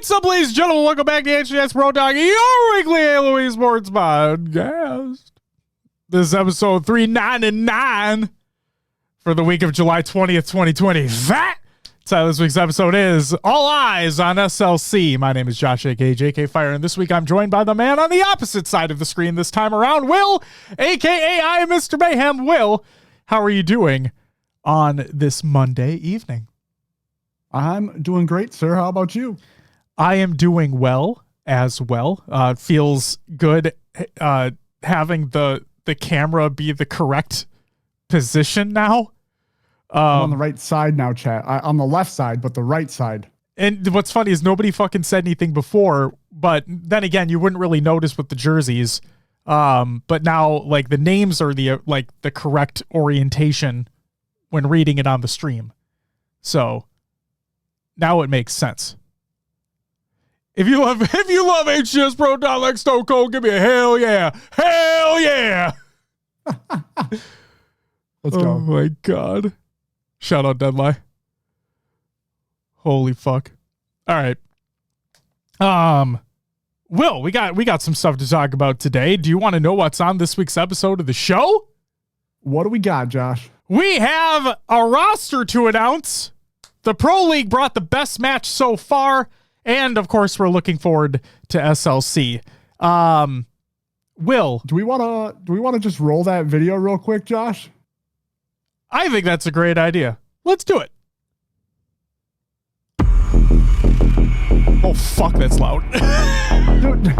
What's up, ladies and gentlemen? Welcome back to HCS Pro Talk, your weekly Halo Esports podcast. This is episode 399 for the week of July 20th, 2020. That's how this week's episode is. All eyes on SLC. My name is Josh, aka JK Fire, and this week I'm joined by the man on the opposite side of the screen this time around, Will, aka I am Mr. Mayhem. Will, how are you doing on this Monday evening? I'm doing great, sir. How about you? I am doing well as well. Feels good having the camera be the correct position now. I'm on the right side now, chat. On the left side, but the right side. And what's funny is nobody fucking said anything before, but then again, you wouldn't really notice with the jerseys. But now, like, the names are the correct orientation when reading it on the stream. So now it makes sense. If you love HCS Pro Talk like Stone Cold, give me a hell yeah. Hell yeah. Let's go. Oh my God. Shout out Deadline. Holy fuck. All right. Will, we got some stuff to talk about today. Do you want to know what's on this week's episode of the show? What do we got, Josh? We have a roster to announce. The Pro League brought the best match so far. And of course, we're looking forward to SLC. Will, do we want to just roll that video real quick, Josh? I think that's a great idea. Let's do it. Oh fuck, that's loud. Dude.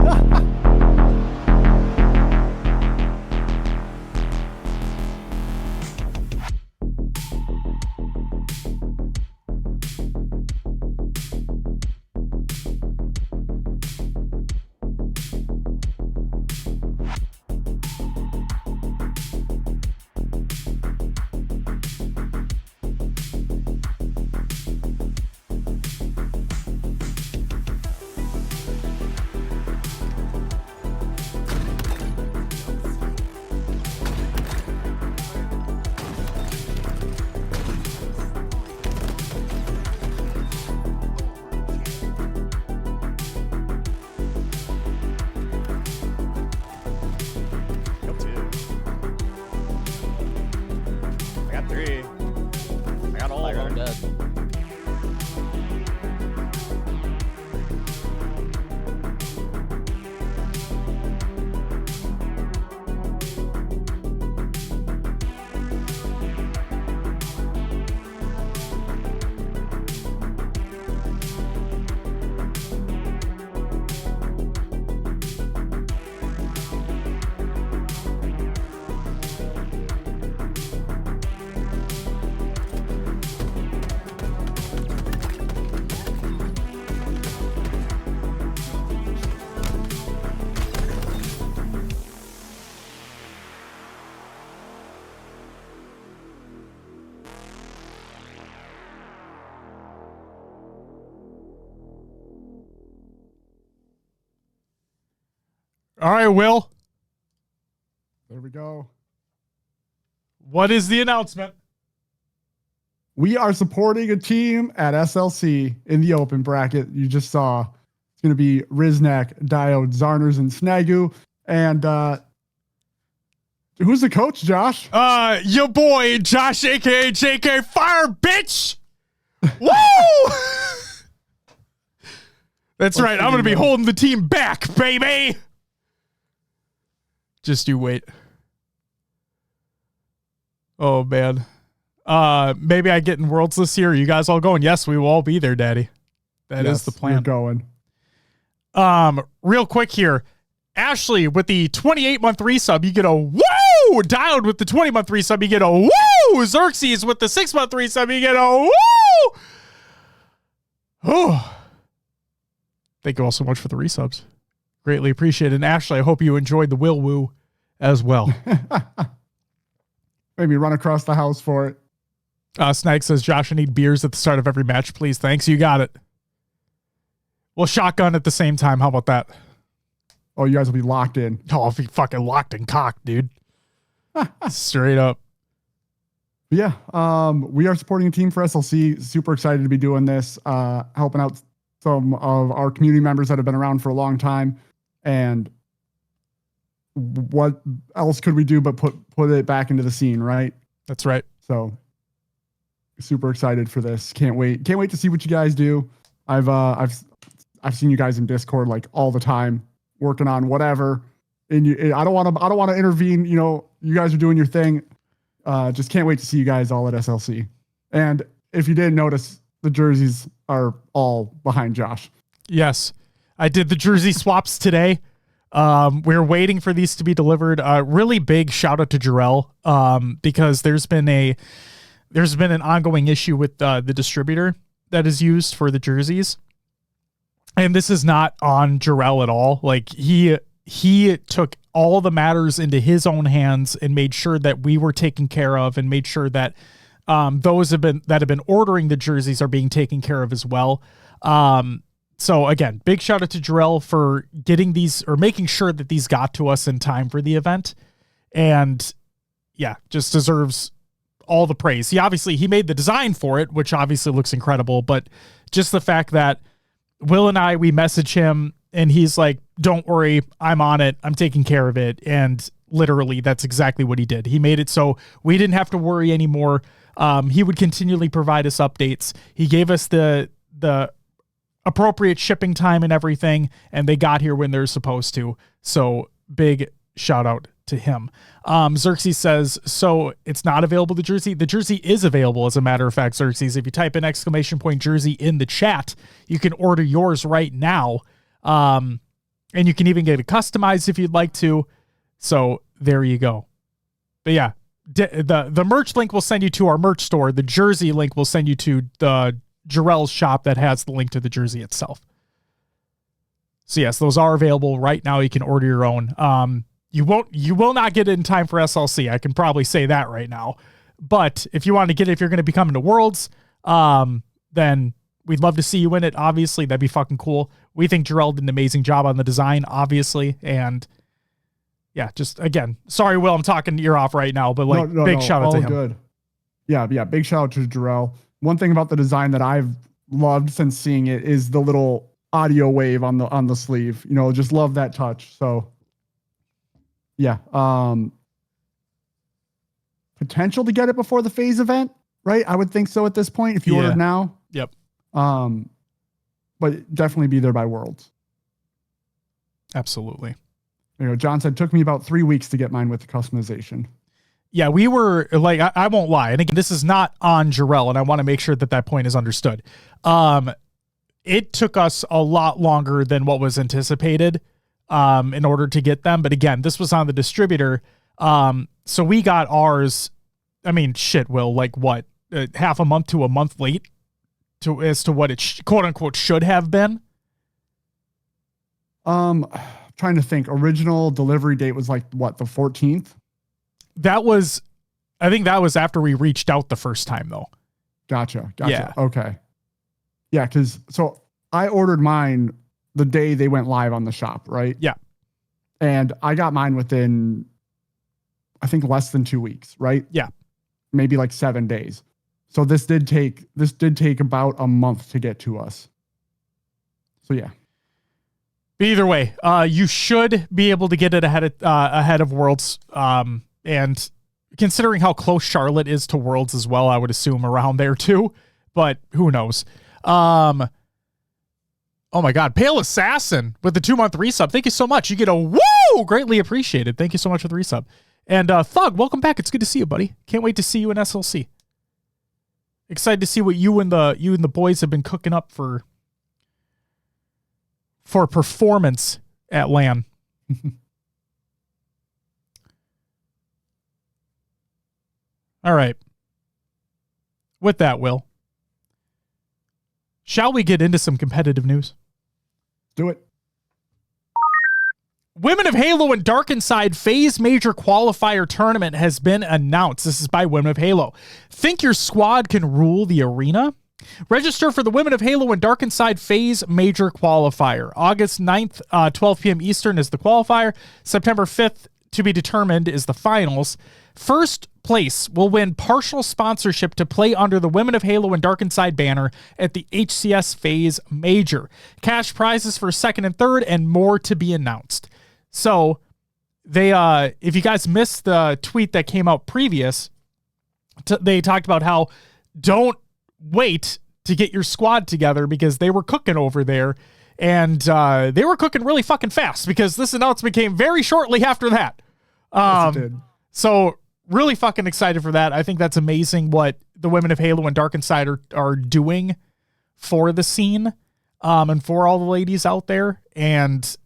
All right, Will. There we go. What is the announcement? We are supporting a team at SLC in the open bracket. You just saw. It's going to be Riznak, Diode, Zarners, and Snagu. And who's the coach, Josh? Your boy, Josh, aka JK Fire, bitch. Woo! That's right. I'm going to be holding the team back, baby. Just you wait. Oh, man. Maybe I get in Worlds this year. Are you guys all going? Yes, we will all be there, Daddy. That is the plan. We're going. Real quick here. Ashley, with the 28-month resub, you get a woo! Dialed with the 20-month resub, you get a woo! Xerxes with the 6-month resub, you get a woo! Oh. Thank you all so much for the resubs. Greatly appreciated. And Ashley, I hope you enjoyed the Will Woo as well. Maybe run across the house for it. Snag says, Josh, I need beers at the start of every match, please. Thanks. You got it. We'll shotgun at the same time. How about that? Oh, you guys will be locked in. Oh, I'll be fucking locked and cocked, dude. Straight up. Yeah. We are supporting a team for SLC. Super excited to be doing this, helping out some of our community members that have been around for a long time. And what else could we do but put it back into the scene, right? That's right. So super excited for this. Can't wait to see what you guys do. I've seen you guys in Discord like all the time working on whatever. And I don't want to intervene. You know, you guys are doing your thing. Just can't wait to see you guys all at SLC. And if you didn't notice, the jerseys are all behind Josh. Yes, I did the jersey swaps today. We're waiting for these to be delivered. Really big shout out to Jarrell, because there's been an ongoing issue with the distributor that is used for the jerseys. And this is not on Jarrell at all. Like he took all the matters into his own hands and made sure that we were taken care of, and made sure that those that have been ordering the jerseys are being taken care of as well. So again, big shout out to Jarrell for getting these, or making sure that these got to us in time for the event. And yeah, just deserves all the praise. He made the design for it, which obviously looks incredible, but just the fact that Will and we message him and he's like, don't worry, I'm on it. I'm taking care of it. And literally that's exactly what he did. He made it so we didn't have to worry anymore. He would continually provide us updates. He gave us the appropriate shipping time and everything, and they got here when they're supposed to. So big shout out to him. Xerxes says, so it's not available, the jersey? The jersey is available, as a matter of fact, Xerxes. If you type in !jersey in the chat, you can order yours right now. And you can even get it customized if you'd like to. So there you go. But yeah, the merch link will send you to our merch store. The jersey link will send you to the Jarrell's shop that has the link to the jersey itself. So yes, those are available right now. You can order your own. You will not get it in time for SLC. I can probably say that right now. But if you want to get it, if you're going to be coming to Worlds, then we'd love to see you in it. Obviously, that'd be fucking cool. We think Jarrell did an amazing job on the design, obviously. And yeah, just again, sorry, Will, I'm talking your off right now, but like big shout out to him. Good. Yeah. Big shout out to Jarrell. One thing about the design that I've loved since seeing it is the little audio wave on the sleeve. You know, just love that touch. So yeah. Potential to get it before the phase event, right? I would think so at this point if you ordered now. Yep. But definitely be there by Worlds. Absolutely. You know, John said, took me about 3 weeks to get mine with the customization. Yeah, we were like, I won't lie. And again, this is not on Jarrell, and I want to make sure that point is understood. It took us a lot longer than what was anticipated in order to get them. But again, this was on the distributor. So we got ours, I mean, shit, Will, like what, half a month to a month late as to what it quote unquote should have been. Trying to think, original delivery date was like what, the 14th? I think that was after we reached out the first time though. Gotcha. Yeah. Okay. Yeah. So I ordered mine the day they went live on the shop, right? Yeah. And I got mine within, I think, less than 2 weeks, right? Yeah. Maybe like 7 days. So this did take about a month to get to us. So yeah. But either way, you should be able to get it ahead of Worlds. And considering how close Charlotte is to Worlds as well, I would assume around there too. But who knows? Oh my God, Pale Assassin with the 2-month resub. Thank you so much. You get a woo! Greatly appreciated. Thank you so much for the resub. And Thug, welcome back. It's good to see you, buddy. Can't wait to see you in SLC. Excited to see what you and the boys have been cooking up for performance at LAN. All right. With that, Will, shall we get into some competitive news? Do it. Women of Halo and Dark Inside FaZe Major Qualifier Tournament has been announced. This is by Women of Halo. Think your squad can rule the arena? Register for the Women of Halo and Dark Inside FaZe Major Qualifier. August 9th, 12 p.m. Eastern is the qualifier. September 5th, to be determined, is the finals. First place will win partial sponsorship to play under the Women of Halo and Dark Inside banner at the HCS Phase Major. Cash prizes for second and third, and more to be announced. So they, if you guys missed the tweet that came out previous, they talked about how don't wait to get your squad together because they were cooking over there, and they were cooking really fucking fast because this announcement came very shortly after that. Yes, it did. So really fucking excited for that. I think that's amazing what the Women of Halo and Dark Inside are doing for the scene, and for all the ladies out there. And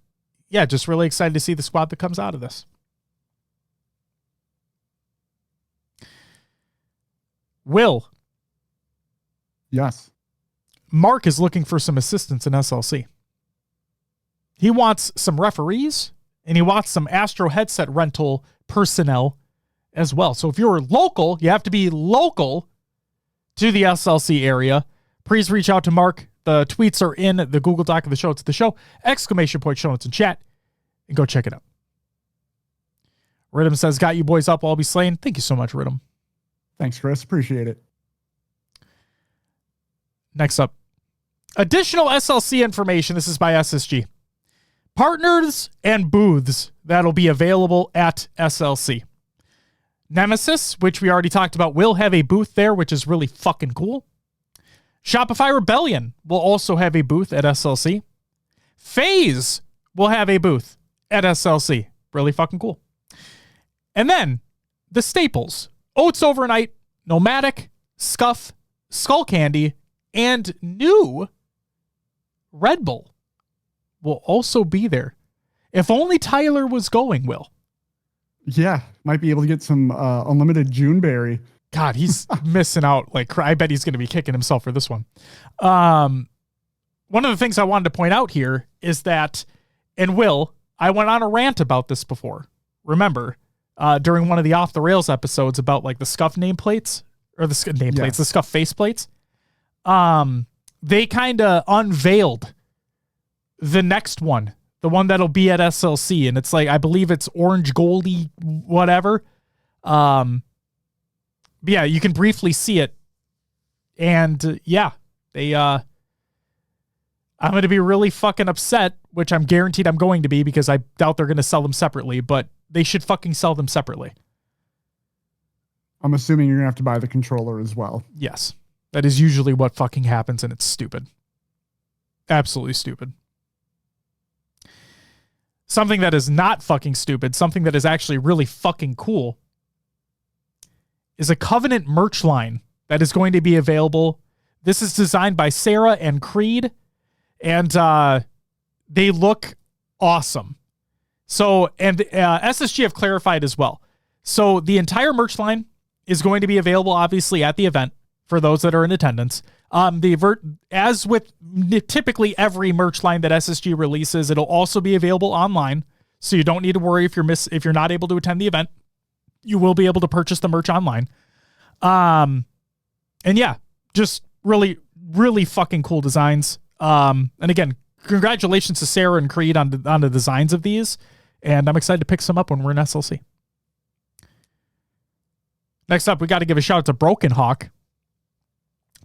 yeah, just really excited to see the squad that comes out of this. Will. Yes. Mark is looking for some assistance in SLC. He wants some referees, and he wants some Astro headset rental personnel as well. So if you're local, you have to be local to the SLC area. Please reach out to Mark. The tweets are in the Google Doc of the show. It's the show. ! Show notes in chat, and go check it out. Rhythm says, got you boys up, I'll be slain. Thank you so much, Rhythm. Thanks, Chris. Appreciate it. Next up, additional SLC information. This is by SSG. Partners and booths that'll be available at SLC. Nemesis, which we already talked about, will have a booth there, which is really fucking cool. Shopify Rebellion will also have a booth at SLC. FaZe will have a booth at SLC. Really fucking cool. And then the staples. Oats Overnight, Nomadic, Scuff, Skull Candy, and new Red Bull will also be there. If only Tyler was going, Will. Yeah, might be able to get some unlimited Juneberry. God, he's missing out. Like, I bet he's going to be kicking himself for this one. One of the things I wanted to point out here is that, and Will, I went on a rant about this before. Remember, during one of the Off the Rails episodes about like the Scuff nameplates, or the nameplates, yes, the Scuff faceplates. They kind of unveiled the next one, the one that'll be at SLC, and it's like, I believe it's orange goldy whatever. But yeah, you can briefly see it, and yeah, they I'm going to be really fucking upset, which I'm guaranteed I'm going to be because I doubt they're going to sell them separately, but they should fucking sell them separately. I'm assuming you're going to have to buy the controller as well. Yes. That is usually what fucking happens, and it's stupid. Absolutely stupid. Something that is not fucking stupid, something that is actually really fucking cool, is a Covenant merch line that is going to be available. This is designed by Sarah and Creed, and they look awesome. So, and SSG have clarified as well. So the entire merch line is going to be available, obviously, at the event for those that are in attendance. As with typically every merch line that SSG releases, it'll also be available online. So you don't need to worry if you're not able to attend the event. You will be able to purchase the merch online. And yeah, just really, really fucking cool designs. And again, congratulations to Sarah and Creed on the designs of these. And I'm excited to pick some up when we're in SLC. Next up, we got to give a shout out to Broken Hawk.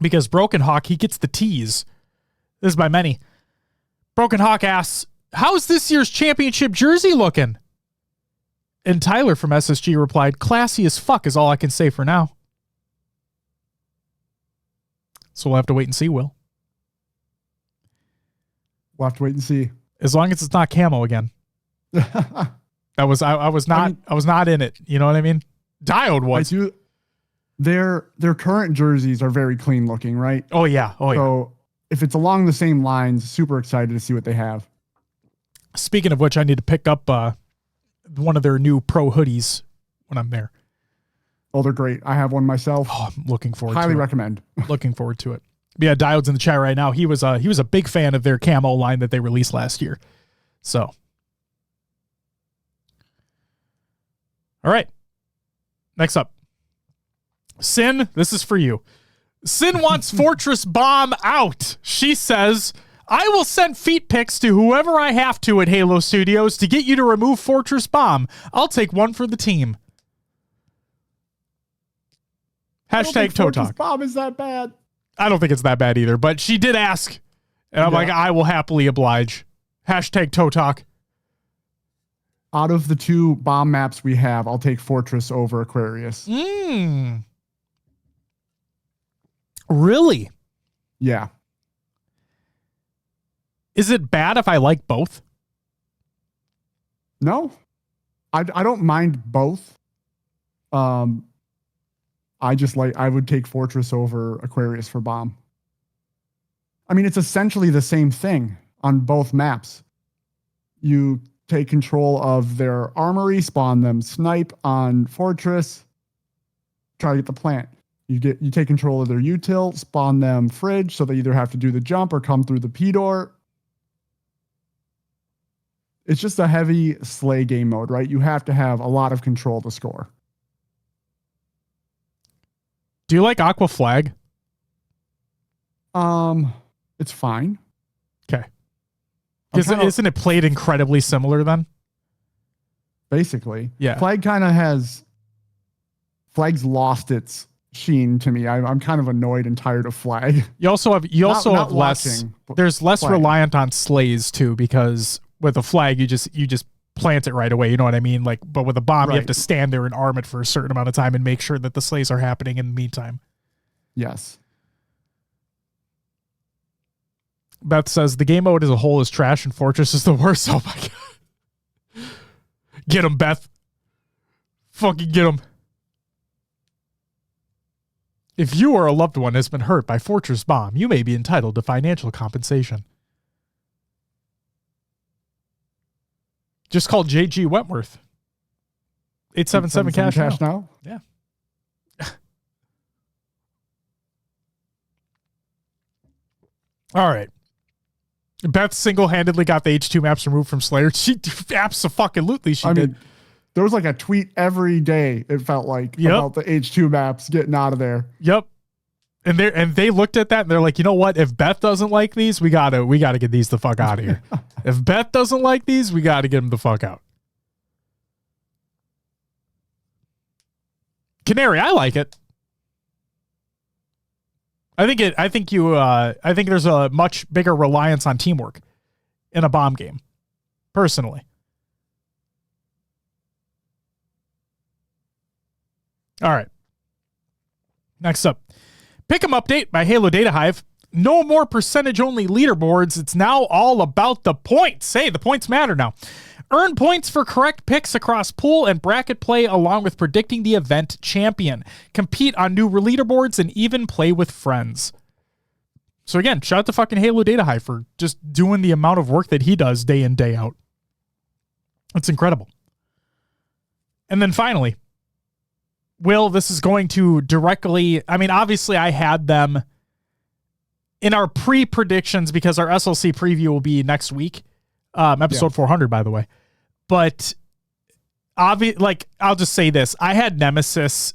Because Broken Hawk, he gets the tease. This is by many. Broken Hawk asks, how's this year's championship jersey looking? And Tyler from SSG replied, classy as fuck is all I can say for now. So we'll have to wait and see, Will. We'll have to wait and see. As long as it's not camo again. I was not in it. You know what I mean? Diode was. Their current jerseys are very clean looking, right? Oh yeah. So if it's along the same lines, super excited to see what they have. Speaking of which, I need to pick up one of their new pro hoodies when I'm there. Oh, they're great. I have one myself. Oh, I'm looking forward to it. Highly recommend. Looking forward to it. But yeah, Diode's in the chat right now. He was a big fan of their camo line that they released last year. So. All right. Next up. Sin, this is for you. Sin wants Fortress Bomb out. She says, I will send feet pics to whoever I have to at Halo Studios to get you to remove Fortress Bomb. I'll take one for the team. Hashtag toe talk. Bomb is that bad? I don't think it's that bad either, but she did ask. And I'm like, I will happily oblige. Hashtag toe talk. Out of the 2 bomb maps we have, I'll take Fortress over Aquarius. Really? Yeah. Is it bad if I like both? No. I don't mind both. I would take Fortress over Aquarius for bomb. I mean, it's essentially the same thing on both maps. You take control of their armory, spawn them snipe on Fortress, try to get the plant. You take control of their util, spawn them fridge, so they either have to do the jump or come through the P door. It's just a heavy slay game mode, right? You have to have a lot of control to score. Do you like Aqua Flag? It's fine. Okay. Isn't it played incredibly similar then? Basically. Yeah. Flag's lost its sheen to me. I'm kind of annoyed and tired of Flag. You also have less watching, there's less Flag. reliant on slays too, because with a flag you just plant it right away, you know what I mean? Like, but with a bomb you have to stand there and arm it for a certain amount of time and make sure that the slays are happening in the meantime. Yes. Beth says the game mode as a whole is trash and Fortress is the worst. Oh my god. Get him, Beth. Fucking get him. If you or a loved one has been hurt by Fortress Bomb, you may be entitled to financial compensation. Just call JG Wentworth. 877 cash now. Yeah. All right. Beth single-handedly got the H2 maps removed from Slayer. She absolutely she did. There was like a tweet every day, it felt like, about the H2 maps getting out of there. Yep. And they looked at that and they're like, you know what? If Beth doesn't like these, we gotta get these the fuck out of here. If Beth doesn't like these, we gotta get them the fuck out. Canary, I like it. I think there's a much bigger reliance on teamwork in a bomb game, personally. All right. Next up, Pick'em update by Halo Data Hive. No more percentage-only leaderboards. It's now all about the points. Hey, the points matter now. Earn points for correct picks across pool and bracket play, along with predicting the event champion. Compete on new leaderboards and even play with friends. So again, shout out to fucking Halo Data Hive for just doing the amount of work that he does day in, day out. It's incredible. And then finally, Will, this is going to directly, I mean, obviously I had them in our pre-predictions because our SLC preview will be next week. Episode 400, by the way. But I'll just say this. I had Nemesis.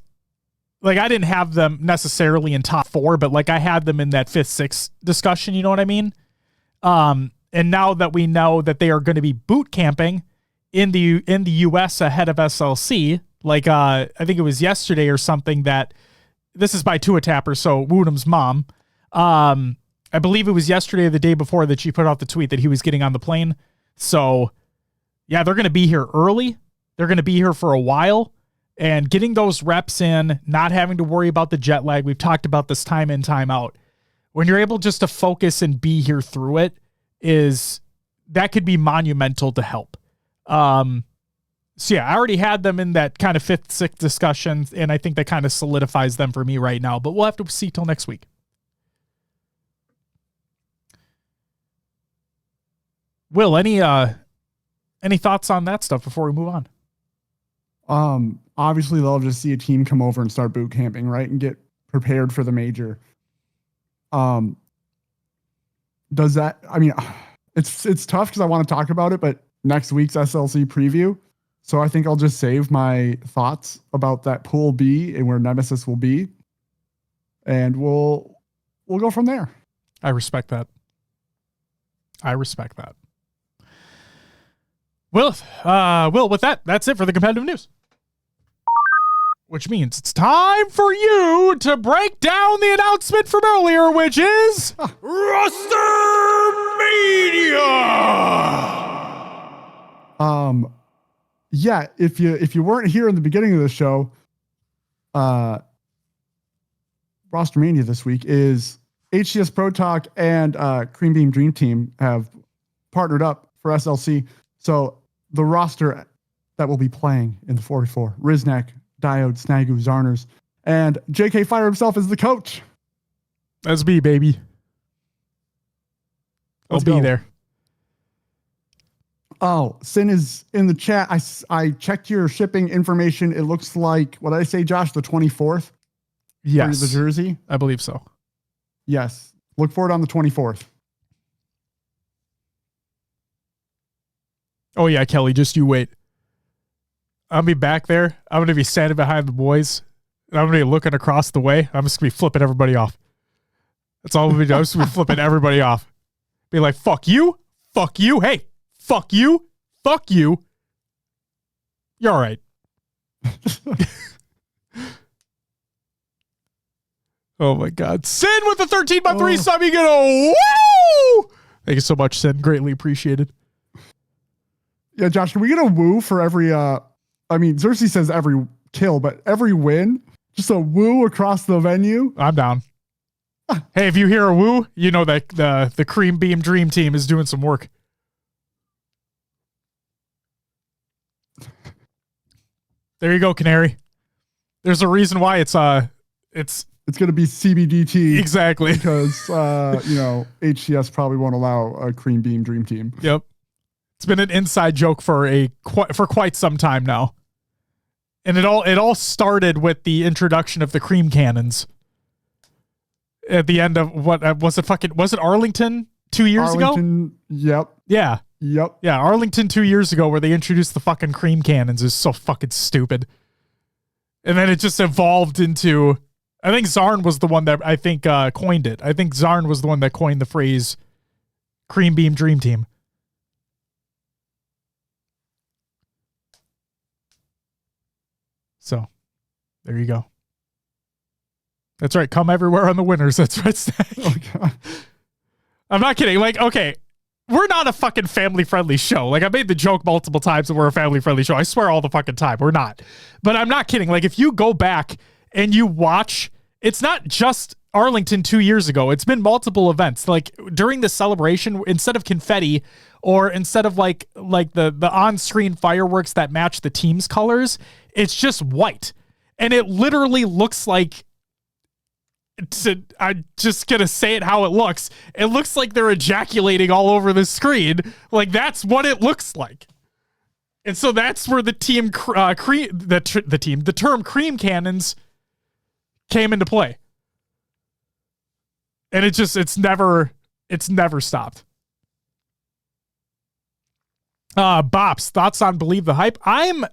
Like, I didn't have them necessarily in top 4, but like I had them in that 5th, 6th discussion. You know what I mean? And now that we know that they are going to be boot camping in the US ahead of SLC, like I think it was yesterday or something that this is by Tua Tapper, so Woodham's mom. I believe it was yesterday or the day before that she put out the tweet that he was getting on the plane. So, yeah, they're going to be here early. They're going to be here for a while. And getting those reps in, not having to worry about the jet lag. We've talked about this time in, time out. When you're able just to focus and be here through it, that could be monumental to help. So, yeah, I already had them in that kind of 5th, 6th discussion, and I think that kind of solidifies them for me right now. But we'll have to see till next week. Will, any thoughts on that stuff before we move on? Obviously they'll just see a team come over and start boot camping, right? And get prepared for the major. Does that, I mean, it's tough because I want to talk about it, but next week's SLC preview. So I think I'll just save my thoughts about that pool B and where Nemesis will be. And we'll go from there. I respect that. Will, with that, that's it for the competitive news. which means it's time for you to break down the announcement from earlier, which is Rostermania. Yeah, if you weren't here in the beginning of the show, Rostermania this week is HCS Pro Talk and Cream Beam Dream Team have partnered up for SLC. So the roster that will be playing in the 44, Riznek, Diode, Snagu, Zarners, and JK Fire himself is the coach. That's me, baby. I'll be there. Oh, Sin is in the chat. I checked your shipping information. It looks like, what did I say, Josh? The 24th? Yes. For the jersey? I believe so. Yes. Look for it on the 24th. Oh, yeah, Kelly, just you wait. I'll be back there. I'm going to be standing behind the boys. And I'm going to be looking across the way. I'm just going to be flipping everybody off. That's all I'm going to do. I'm just going to be flipping everybody off. Be like, fuck you. Fuck you. Hey, fuck you. Fuck you. You're all right. Oh, my God. Sin with the 13-month sub. You gonna woo! Thank you so much, Sin. Greatly appreciated. Yeah, Josh, can we get a woo for every, I mean, Xerxes says every kill, but every win? Just a woo across the venue? I'm down. Hey, if you hear a woo, you know that the Cream Beam Dream Team is doing some work. There you go, Canary. There's a reason why it's going to be CBDT. Exactly. Because, HCS probably won't allow a Cream Beam Dream Team. Yep. It's been an inside joke for quite some time now. And it all started with the introduction of the cream cannons. At the end of what was it Arlington 2 years ago? Yep. Yeah. Yep. Yeah, Arlington 2 years ago where they introduced the fucking cream cannons is so fucking stupid. And then it just evolved into, I think Zarn was the one that coined it. I think Zarn was the one that coined the phrase Cream Beam Dream Team. So, there you go. That's right. Come everywhere on the winners. That's right, Stack. Oh, God. I'm not kidding. Like, okay, we're not a fucking family-friendly show. Like, I made the joke multiple times that we're a family-friendly show. I swear all the fucking time. We're not. But I'm not kidding. Like, if you go back and you watch, it's not just Arlington 2 years ago. It's been multiple events. Like, during the celebration, instead of confetti or instead of like the on-screen fireworks that match the team's colors, it's just white. And it literally looks like, I'm just going to say it how it looks. It looks like they're ejaculating all over the screen. Like, that's what it looks like. And so that's where the term cream cannons came into play. And it's never stopped. Bops, thoughts on Believe the Hype? I'm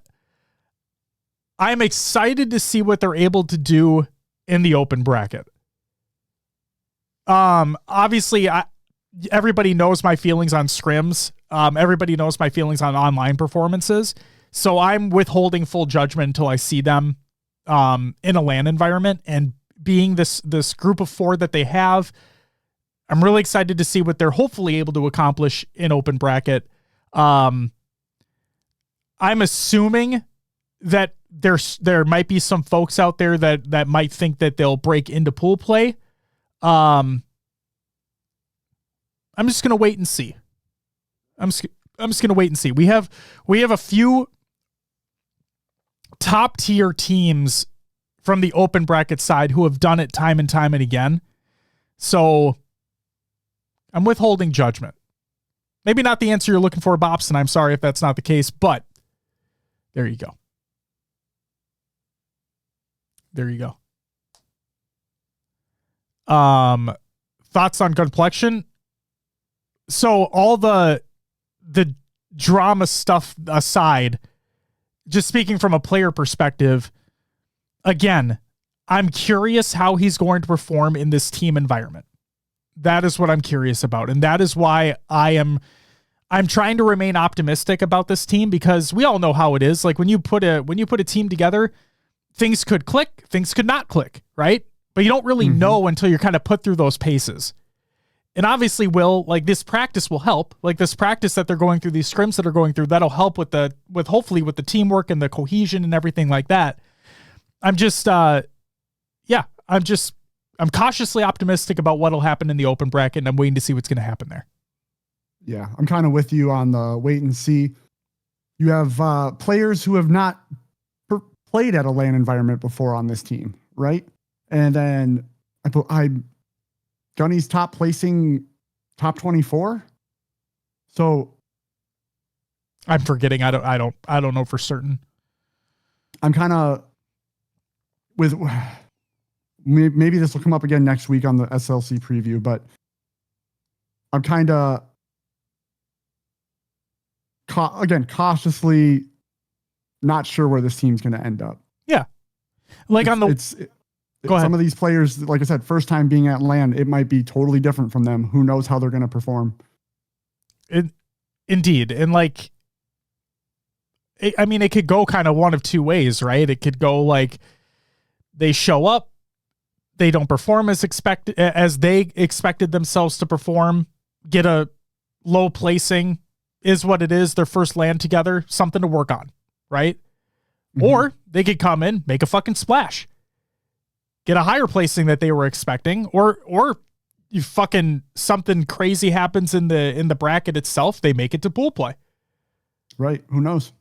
excited to see what they're able to do in the open bracket. Obviously, everybody knows my feelings on scrims. Everybody knows my feelings on online performances. So I'm withholding full judgment until I see them in a LAN environment. And being this group of four that they have, I'm really excited to see what they're hopefully able to accomplish in open bracket. I'm assuming that there might be some folks out there that might think that they'll break into pool play. I'm just going to wait and see. I'm just going to wait and see. We have a few top tier teams from the open bracket side who have done it time and time and again. So I'm withholding judgment. Maybe not the answer you're looking for, Bops, and I'm sorry if that's not the case, but there you go. There you go. Thoughts on Gunplexion? So all the drama stuff aside, just speaking from a player perspective, again, I'm curious how he's going to perform in this team environment. That is what I'm curious about. And that is why I'm trying to remain optimistic about this team, because we all know how it is. Like when you put a team together, things could click, things could not click, right? But you don't really know until you're kind of put through those paces. And obviously, this practice will help. Like this practice that they're going through, these scrims that are going through, that'll help hopefully with the teamwork and the cohesion and everything like that. I'm just, I'm cautiously optimistic about what'll happen in the open bracket, and I'm waiting to see what's going to happen there. Yeah, I'm kind of with you on the wait and see. You have players who have not played at a LAN environment before on this team, right? And then Gunny's top 24. So I'm forgetting. I don't know for certain. I'm kind of with maybe this will come up again next week on the SLC preview, but I'm kind of cautiously not sure where this team's going to end up. Yeah. Like go ahead. Some of these players, like I said, first time being at LAN, it might be totally different from them. Who knows how they're going to perform? Indeed. And it could go kind of one of two ways, right? It could go like they show up, they don't perform as they expected themselves to perform, get a low placing, is what it is, their first LAN together, something to work on, right? Or they could come in, make a fucking splash, get a higher placing that they were expecting, or you fucking something crazy happens in the bracket itself, they make it to pool play. Right. Who knows?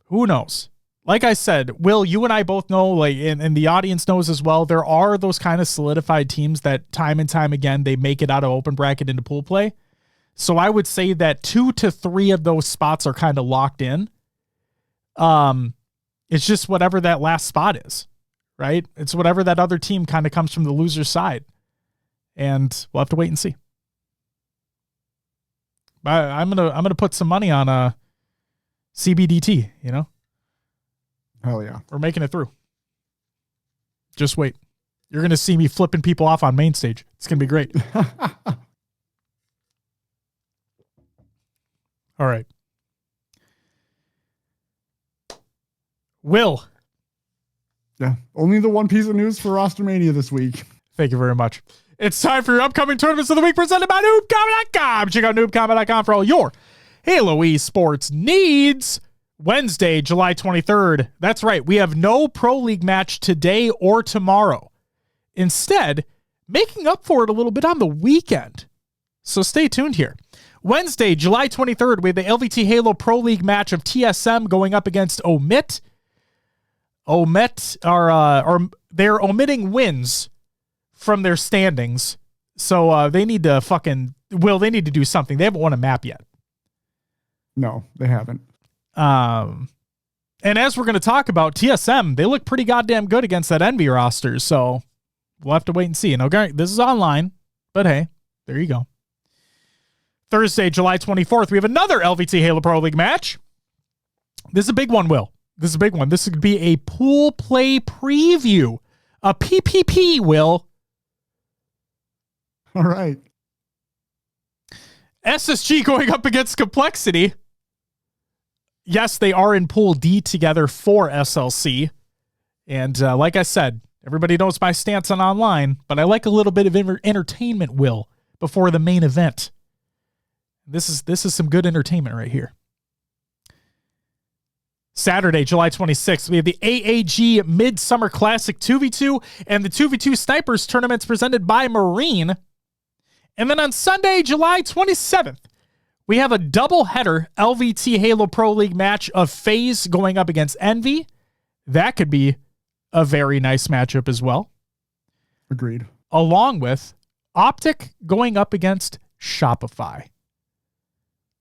Like I said, Will, you and I both know, and the audience knows as well, there are those kind of solidified teams that time and time again, they make it out of open bracket into pool play. So I would say that 2 to 3 of those spots are kind of locked in. It's just whatever that last spot is, right? It's whatever that other team kind of comes from the loser's side. And we'll have to wait and see. I'm gonna put some money on CBDT, Hell yeah. We're making it through. Just wait. You're going to see me flipping people off on main stage. It's going to be great. All right. Will. Yeah. Only the one piece of news for Rostermania this week. Thank you very much. It's time for your upcoming tournaments of the week presented by noobcombat.com. Check out noobcombat.com for all your Halo esports needs. Wednesday, July 23rd. That's right. We have no Pro League match today or tomorrow. Instead, making up for it a little bit on the weekend. So stay tuned here. Wednesday, July 23rd, we have the LVT Halo Pro League match of TSM going up against Omit. Omit they're omitting wins from their standings. So they need to they need to do something. They haven't won a map yet. No, they haven't. And as we're going to talk about TSM, they look pretty goddamn good against that Envy roster. So we'll have to wait and see. And okay, this is online, but hey, there you go. Thursday, July 24th, we have another LVT Halo Pro League match. This is a big one, Will. This is a big one. This could be a pool play preview. A PPP, Will. All right. SSG going up against Complexity. Yes, they are in Pool D together for SLC. And like I said, everybody knows my stance on online, but I like a little bit of entertainment, Will, before the main event. This is some good entertainment right here. Saturday, July 26th, we have the AAG Midsummer Classic 2v2 and the 2v2 Snipers tournaments presented by Marine. And then on Sunday, July 27th, we have a doubleheader LVT Halo Pro League match of FaZe going up against Envy. That could be a very nice matchup as well. Agreed. Along with Optic going up against Shopify.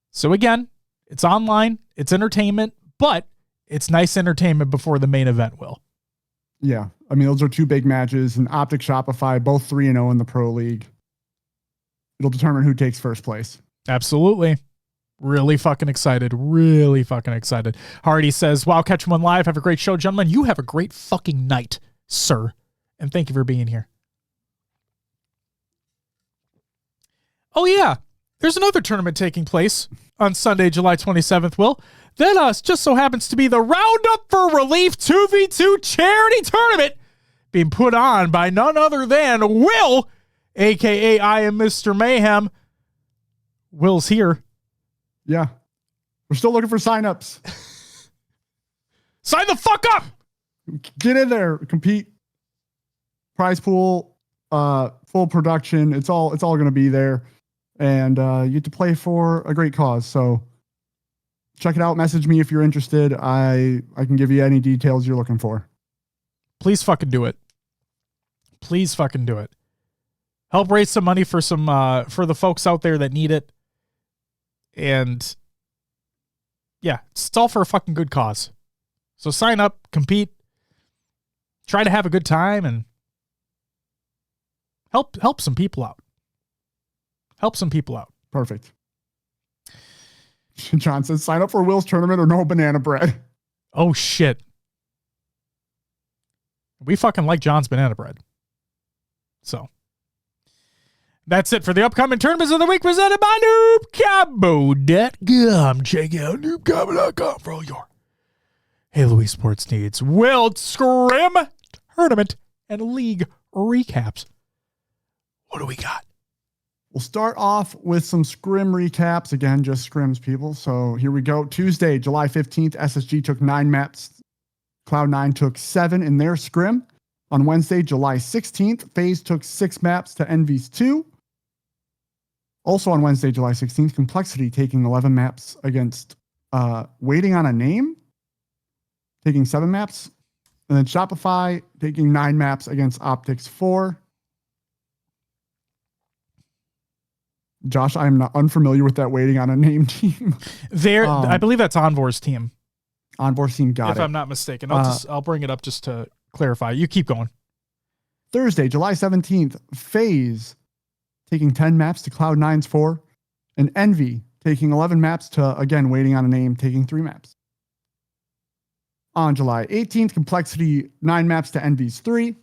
So again, it's online, it's entertainment, but it's nice entertainment before the main event, Will. Yeah. I mean, those are two big matches, and Optic, Shopify, both 3-0 in the Pro League. It'll determine who takes first place. Absolutely. Really fucking excited. Really fucking excited. Hardy says, wow, catch one live. Have a great show, gentlemen. You have a great fucking night, sir. And thank you for being here. Oh, yeah. There's another tournament taking place on Sunday, July 27th, Will. That just so happens to be the Roundup for Relief 2v2 charity tournament being put on by none other than Will, a.k.a. I am Mr. Mayhem. Will's here. Yeah. We're still looking for signups. Sign the fuck up! Get in there. Compete. Prize pool. Full production. It's all going to be there. And you get to play for a great cause. So check it out. Message me if you're interested. I can give you any details you're looking for. Please fucking do it. Please fucking do it. Help raise some money for for the folks out there that need it. And yeah, it's all for a fucking good cause. So sign up, compete, try to have a good time, and help some people out. Help some people out. Perfect. John says, sign up for Will's tournament or no banana bread. Oh, shit. We fucking like John's banana bread. So that's it for the upcoming tournaments of the week presented by noobcombo.com. Check out noobcombo.com for all your Halo esports needs. Will, Scrim, tournament, and league recaps. What do we got? We'll start off with some Scrim recaps. Again, just Scrims, people. So here we go. Tuesday, July 15th, SSG took 9 maps. Cloud9 took 7 in their Scrim. On Wednesday, July 16th, FaZe took 6 maps to Envy's 2. Also on Wednesday, July 16th, Complexity taking 11 maps against Waiting on a Name, taking 7 maps. And then Shopify taking 9 maps against Optics 4. Josh, I'm not unfamiliar with that Waiting on a Name team. I believe that's Envor's team. Envor's team got it. If I'm not mistaken. I'll bring it up just to clarify. You keep going. Thursday, July 17th, FaZe taking 10 maps to Cloud9's 4. And Envy taking 11 maps to, again, Waiting on a Name, taking 3 maps. On July 18th, Complexity 9 maps to Envy's 3.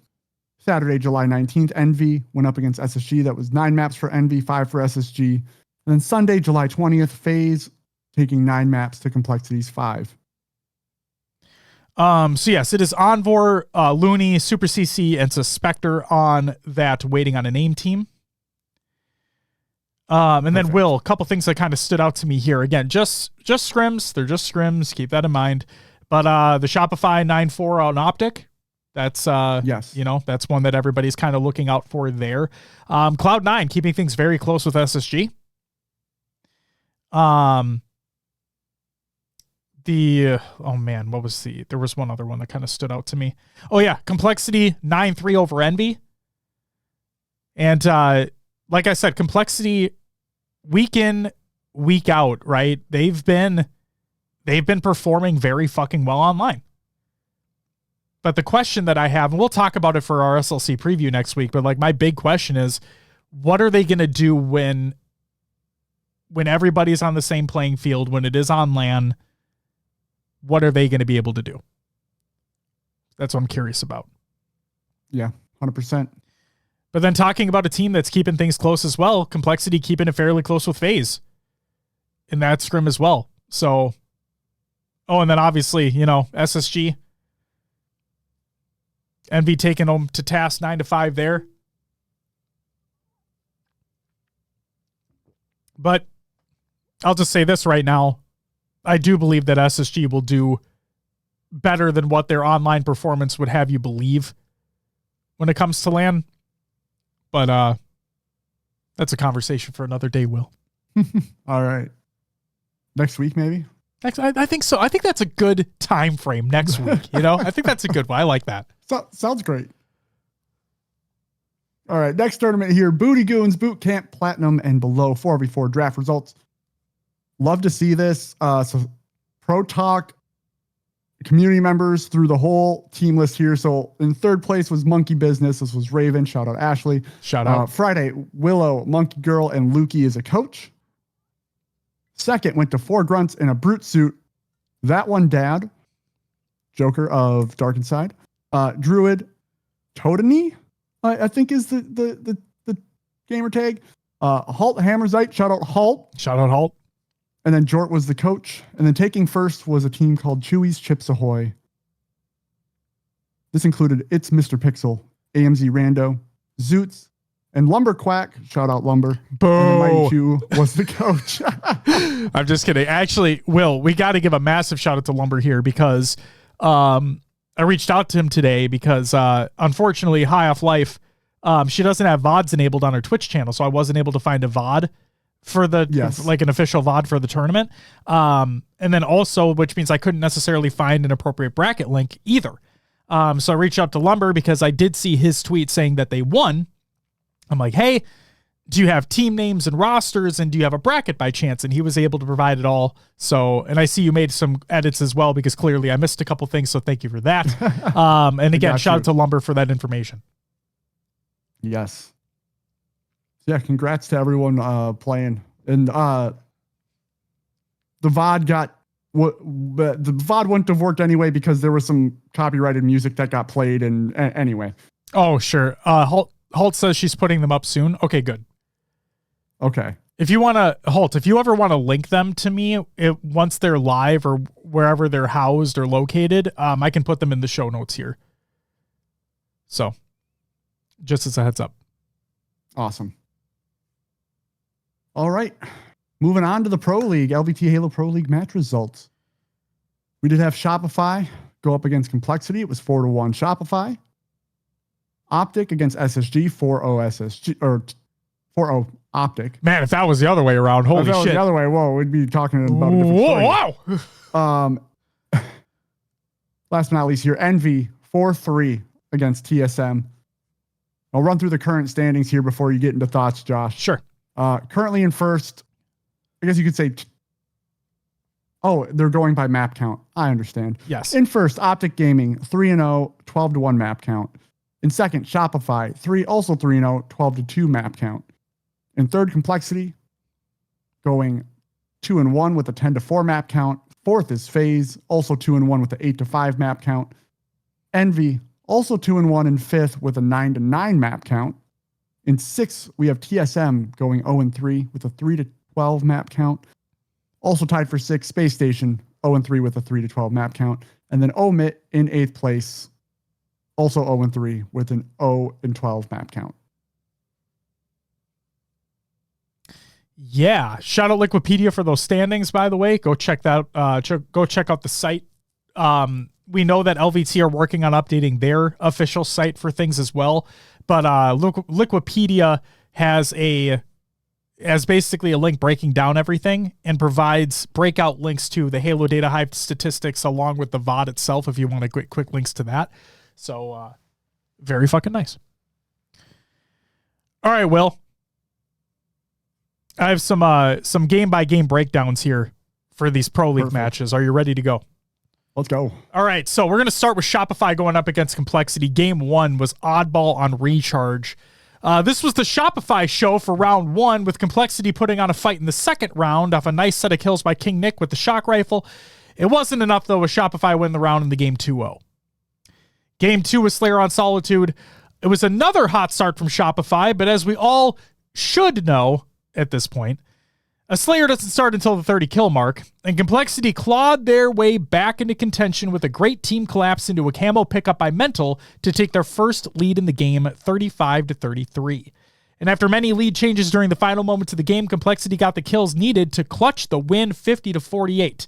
Saturday, July 19th, Envy went up against SSG. That was 9 maps for Envy, 5 for SSG. And then Sunday, July 20th, FaZe taking 9 maps to Complexity's 5. So yes, it is Envor, Looney, Super CC, and Suspector on that Waiting on a Name team. And then Will, a couple things that kind of stood out to me here. Again, just scrims. They're just scrims. Keep that in mind. But the Shopify 9-4 on Optic, that's yes, that's one that everybody's kind of looking out for there. Cloud9 keeping things very close with SSG. There was one other one that kind of stood out to me. Oh yeah, Complexity 9-3 over Envy. And like I said, Complexity week in, week out, right? They've been performing very fucking well online. But the question that I have, and we'll talk about it for our SLC preview next week, but like my big question is, what are they going to do when everybody's on the same playing field, when it is on LAN? What are they going to be able to do? That's what I'm curious about. Yeah, 100%. But then talking about a team that's keeping things close as well, Complexity keeping it fairly close with FaZe in that scrim as well. So, and then obviously, SSG, Envy taking them to task 9-5 there. But I'll just say this right now. I do believe that SSG will do better than what their online performance would have you believe when it comes to LAN. But that's a conversation for another day, Will. All right. Next week, maybe? I think so. I think that's a good time frame next week. I think that's a good one. I like that. Sounds great. All right. Next tournament here. Booty Goons, Boot Camp, Platinum, and below 4v4 draft results. Love to see this. So Pro Talk community members through the whole team list here. So in third place was Monkey Business. This was Raven. Shout out Ashley. Shout out. Friday, Willow, Monkey Girl, and Lukey as a coach. Second went to Four Grunts in a Brute Suit. That one, Dad, Joker of Dark Inside. Druid, Totani, I think is the gamer tag. Halt Hammerzite. Shout out Halt. Shout out Halt. And then Jort was the coach. And then taking first was a team called Chewy's Chips Ahoy. This included It's Mr. Pixel, AMZ Rando, Zoots, and Lumber Quack. Shout out Lumber. Boo. And the Mighty Q was the coach. I'm just kidding. Actually, Will, we got to give a massive shout out to Lumber here because I reached out to him today because unfortunately, High Off Life, she doesn't have VODs enabled on her Twitch channel, so I wasn't able to find a VOD for like an official VOD for the tournament. And then also, which means I couldn't necessarily find an appropriate bracket link either. So I reached out to Lumber because I did see his tweet saying that they won. I'm like, hey, do you have team names and rosters, and do you have a bracket by chance? And he was able to provide it all. So, and I see you made some edits as well because clearly I missed a couple things. So thank you for that. And again, shout out to Lumber for that information. Yes. Yeah, congrats to everyone playing. And the VOD the VOD wouldn't have worked anyway because there was some copyrighted music that got played. And anyway. Oh, sure. Holt says she's putting them up soon. Okay, good. Okay. If you want to, Holt, if you ever want to link them to me once they're live or wherever they're housed or located, I can put them in the show notes here. So, just as a heads up. Awesome. All right. Moving on to the Pro League, LVT Halo Pro League match results. We did have Shopify go up against Complexity. It was 4-1 Shopify. Optic against SSG, 4-0 SSG, or 4-0 Optic. Man, if that was the other way around, holy shit. If that was the other way, whoa, we'd be talking about a different story. Wow. Last but not least here, Envy, 4-3 against TSM. I'll run through the current standings here before you get into thoughts, Josh. Sure. Currently in first, I guess you could say, they're going by map count. I understand. Yes. In first, Optic Gaming, 3-0, 12-1 map count. In second, Shopify, 3-0, 12-2 map count. In third, Complexity, going 2-1 with a 10-4 map count. Fourth is FaZe, also 2-1 with a 8-5 map count. Envy, also 2-1 in fifth with a 9-9 map count. In sixth, we have TSM going 0-3 with a 3-12 map count. Also tied for sixth, Space Station, 0-3 with a 3-12 map count. And then Omit in eighth place, also 0-3 with an 0-12 map count. Yeah. Shout out Liquipedia for those standings, by the way. Go check that. Go check out the site. We know that LVT are working on updating their official site for things as well. But Liquipedia has basically a link breaking down everything and provides breakout links to the Halo Data Hive statistics along with the VOD itself if you want to get quick links to that. So, very fucking nice. All right, Will. I have some game-by-game breakdowns here for these Pro League matches. Are you ready to go? Let's go. All right, so we're going to start with Shopify going up against Complexity. Game 1 was Oddball on Recharge. This was the Shopify show for round 1, with Complexity putting on a fight in the second round off a nice set of kills by King Nick with the shock rifle. It wasn't enough, though, with Shopify winning the round in the game 2-0. Game 2 was Slayer on Solitude. It was another hot start from Shopify, but as we all should know at this point, a Slayer doesn't start until the 30 kill mark, and Complexity clawed their way back into contention with a great team collapse into a camo pickup by Mental to take their first lead in the game, 35-33. And after many lead changes during the final moments of the game, Complexity got the kills needed to clutch the win, 50-48.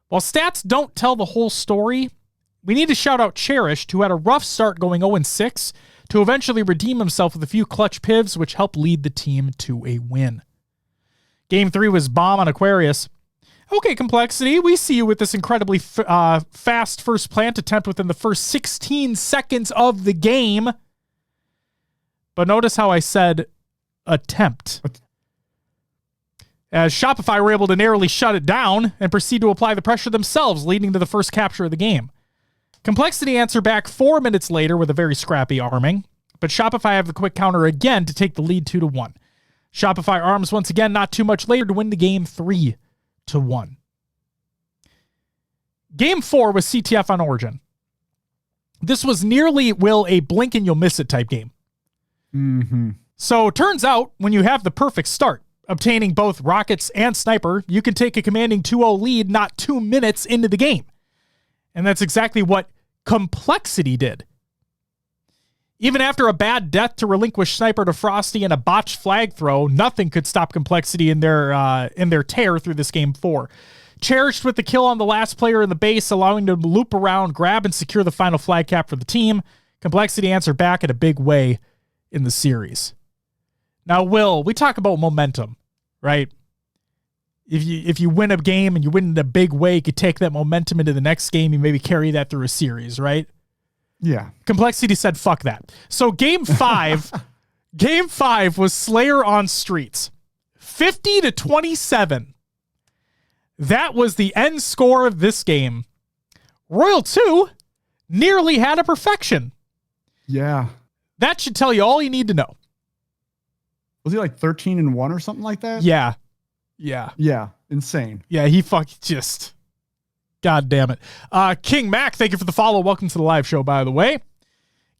While stats don't tell the whole story, we need to shout out Cherished, who had a rough start going 0-6, to eventually redeem himself with a few clutch pivs, which helped lead the team to a win. Game 3 was Bomb on Aquarius. Okay, Complexity, we see you with this incredibly fast first plant attempt within the first 16 seconds of the game. But notice how I said attempt. As Shopify were able to narrowly shut it down and proceed to apply the pressure themselves, leading to the first capture of the game. Complexity answered back 4 minutes later with a very scrappy arming, but Shopify have the quick counter again to take the lead 2-1. Shopify arms once again not too much later to win the game 3-1. Game 4 was CTF on Origin. This was nearly, Will, a blink and you'll miss it type game. Mm-hmm. So turns out when you have the perfect start, obtaining both rockets and sniper, you can take a commanding 2-0 lead not 2 minutes into the game. And that's exactly what Complexity did. Even after a bad death to relinquish Sniper to Frosty and a botched flag throw, nothing could stop Complexity in their tear through this game 4. Cherished with the kill on the last player in the base, allowing them to loop around, grab, and secure the final flag cap for the team, Complexity answered back in a big way in the series. Now, Will, we talk about momentum, right? If you win a game and you win in a big way, you could take that momentum into the next game. You maybe carry that through a series, right? Yeah. Complexity said, fuck that. So game 5, game 5 was Slayer on Streets. 50-27. That was the end score of this game. Royal 2 nearly had a perfection. Yeah. That should tell you all you need to know. Was he like 13-1 or something like that? Yeah. Yeah. Yeah. Insane. Yeah, he just... God damn it. King Mac, thank you for the follow. Welcome to the live show, by the way.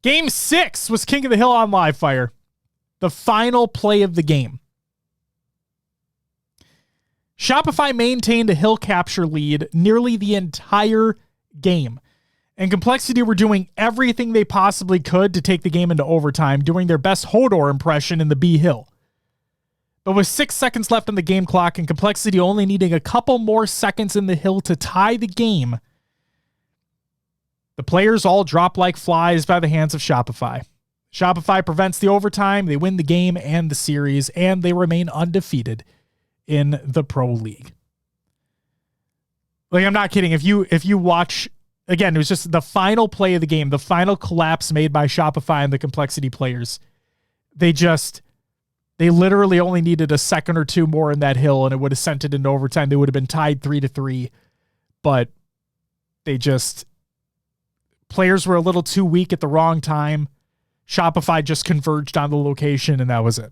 Game 6 was King of the Hill on Live Fire. The final play of the game. Shopify maintained a hill capture lead nearly the entire game. And Complexity were doing everything they possibly could to take the game into overtime, doing their best Hodor impression in the B Hill. But with 6 seconds left on the game clock and Complexity only needing a couple more seconds in the hill to tie the game, the players all drop like flies by the hands of Shopify. Shopify prevents the overtime, they win the game and the series, and they remain undefeated in the Pro League. Like, I'm not kidding. If you watch, again, it was just the final play of the game, the final collapse made by Shopify and the Complexity players. They literally only needed a second or two more in that hill, and it would have sent it into overtime. They would have been tied 3-3, but players were a little too weak at the wrong time. Shopify just converged on the location, and that was it.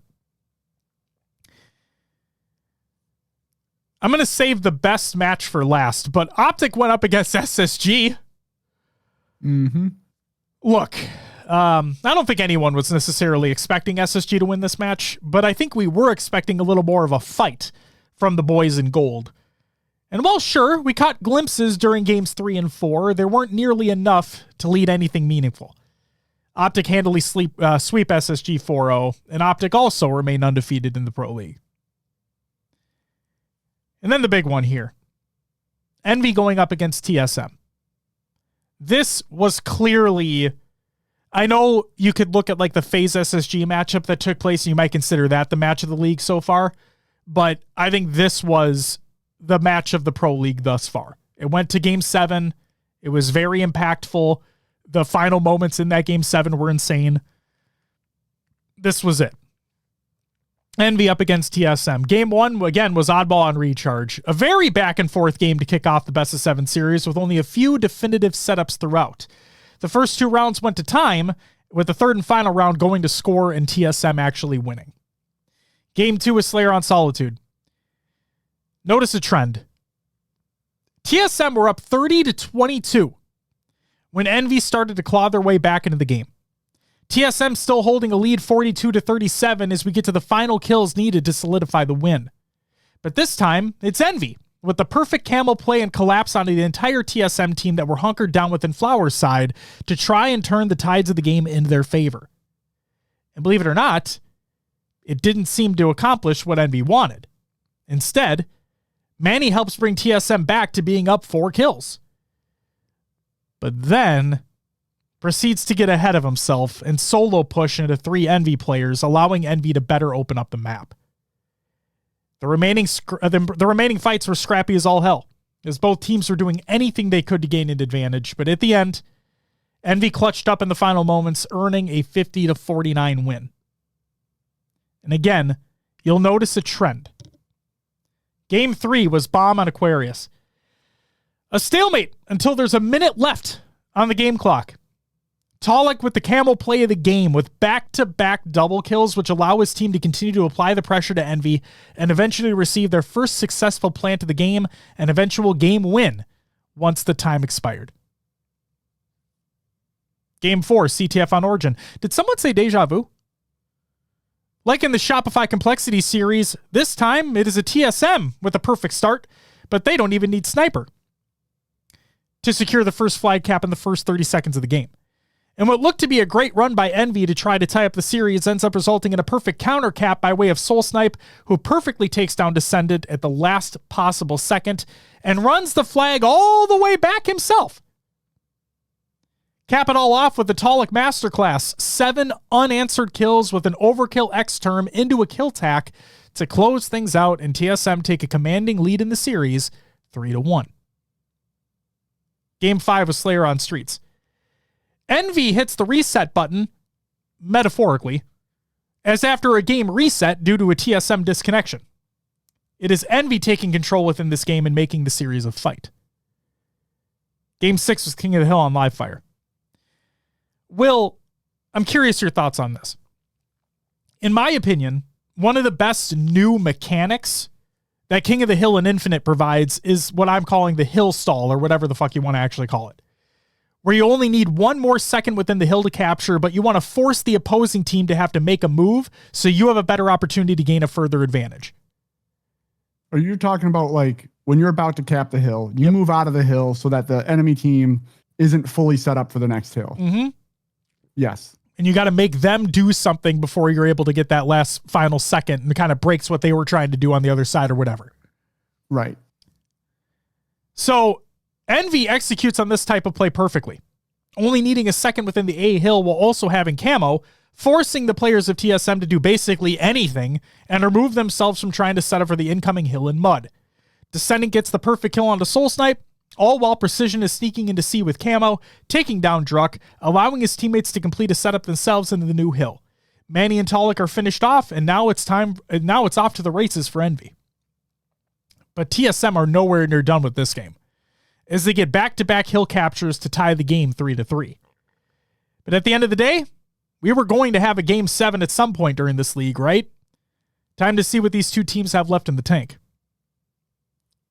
I'm going to save the best match for last, but Optic went up against SSG. Mm-hmm. Look, I don't think anyone was necessarily expecting SSG to win this match, but I think we were expecting a little more of a fight from the boys in gold. And while sure, we caught glimpses during games 3 and 4, there weren't nearly enough to lead anything meaningful. Optic handily sweep SSG 4-0, and Optic also remained undefeated in the Pro League. And then the big one here. Envy going up against TSM. This was clearly... I know you could look at like the FaZe SSG matchup that took place, and you might consider that the match of the league so far, but I think this was the match of the Pro League thus far. It went to Game 7. It was very impactful. The final moments in that Game 7 were insane. This was it. Envy up against TSM. Game 1, again, was oddball on recharge. A very back-and-forth game to kick off the best-of-7 series with only a few definitive setups throughout. The first 2 rounds went to time, with the third and final round going to score and TSM actually winning. Game 2 was Slayer on Solitude. Notice a trend. TSM were up 30-22 when Envy started to claw their way back into the game. TSM still holding a lead 42-37 as we get to the final kills needed to solidify the win. But this time, it's Envy, with the perfect camel play and collapse onto the entire TSM team that were hunkered down within Flower's side to try and turn the tides of the game into their favor. And believe it or not, it didn't seem to accomplish what Envy wanted. Instead, Manny helps bring TSM back to being up 4 kills. But then proceeds to get ahead of himself and solo push into 3 Envy players, allowing Envy to better open up the map. The remaining fights were scrappy as all hell, as both teams were doing anything they could to gain an advantage, but at the end, Envy clutched up in the final moments, earning a 50-49 win. And again, you'll notice a trend. Game 3 was Bomb on Aquarius. A stalemate until there's a minute left on the game clock. Talik with the camel play of the game with back-to-back double kills, which allow his team to continue to apply the pressure to Envy and eventually receive their first successful plant of the game and eventual game win once the time expired. Game 4, CTF on Origin. Did someone say deja vu? Like in the Shopify Complexity series, this time it is a TSM with a perfect start, but they don't even need Sniper. to secure the first flag cap in the first 30 seconds of the game. And what looked to be a great run by Envy to try to tie up the series ends up resulting in a perfect counter cap by way of Soul Snipe, who perfectly takes down Descendant at the last possible second and runs the flag all the way back himself. Cap it all off with the Talic Masterclass, 7 unanswered kills with an overkill X term into a kill tack to close things out, and TSM take a commanding lead in the series, 3-1. Game 5 was Slayer on Streets. Envy hits the reset button, metaphorically, as after a game reset due to a TSM disconnection. It is Envy taking control within this game and making the series a fight. Game 6 was King of the Hill on live fire. Will, I'm curious your thoughts on this. In my opinion, one of the best new mechanics that King of the Hill and Infinite provides is what I'm calling the hill stall, or whatever the fuck you want to actually call it, where you only need 1 more second within the hill to capture, but you want to force the opposing team to have to make a move so you have a better opportunity to gain a further advantage. Are you talking about like when you're about to cap the hill, you move out of the hill so that the enemy team isn't fully set up for the next hill? Mm-hmm. Yes. And you got to make them do something before you're able to get that last final second, and it kind of breaks what they were trying to do on the other side or whatever. Right. So Envy executes on this type of play perfectly, only needing a second within the A hill while also having camo, forcing the players of TSM to do basically anything and remove themselves from trying to set up for the incoming hill in mud. Descendant gets the perfect kill onto Soul Snipe, all while Precision is sneaking into C with camo, taking down Druck, allowing his teammates to complete a setup themselves into the new hill. Manny and Talic are finished off, and now it's off to the races for Envy. But TSM are nowhere near done with this game, as they get back-to-back hill captures to tie the game 3-3. But at the end of the day, we were going to have a Game 7 at some point during this league, right? Time to see what these two teams have left in the tank.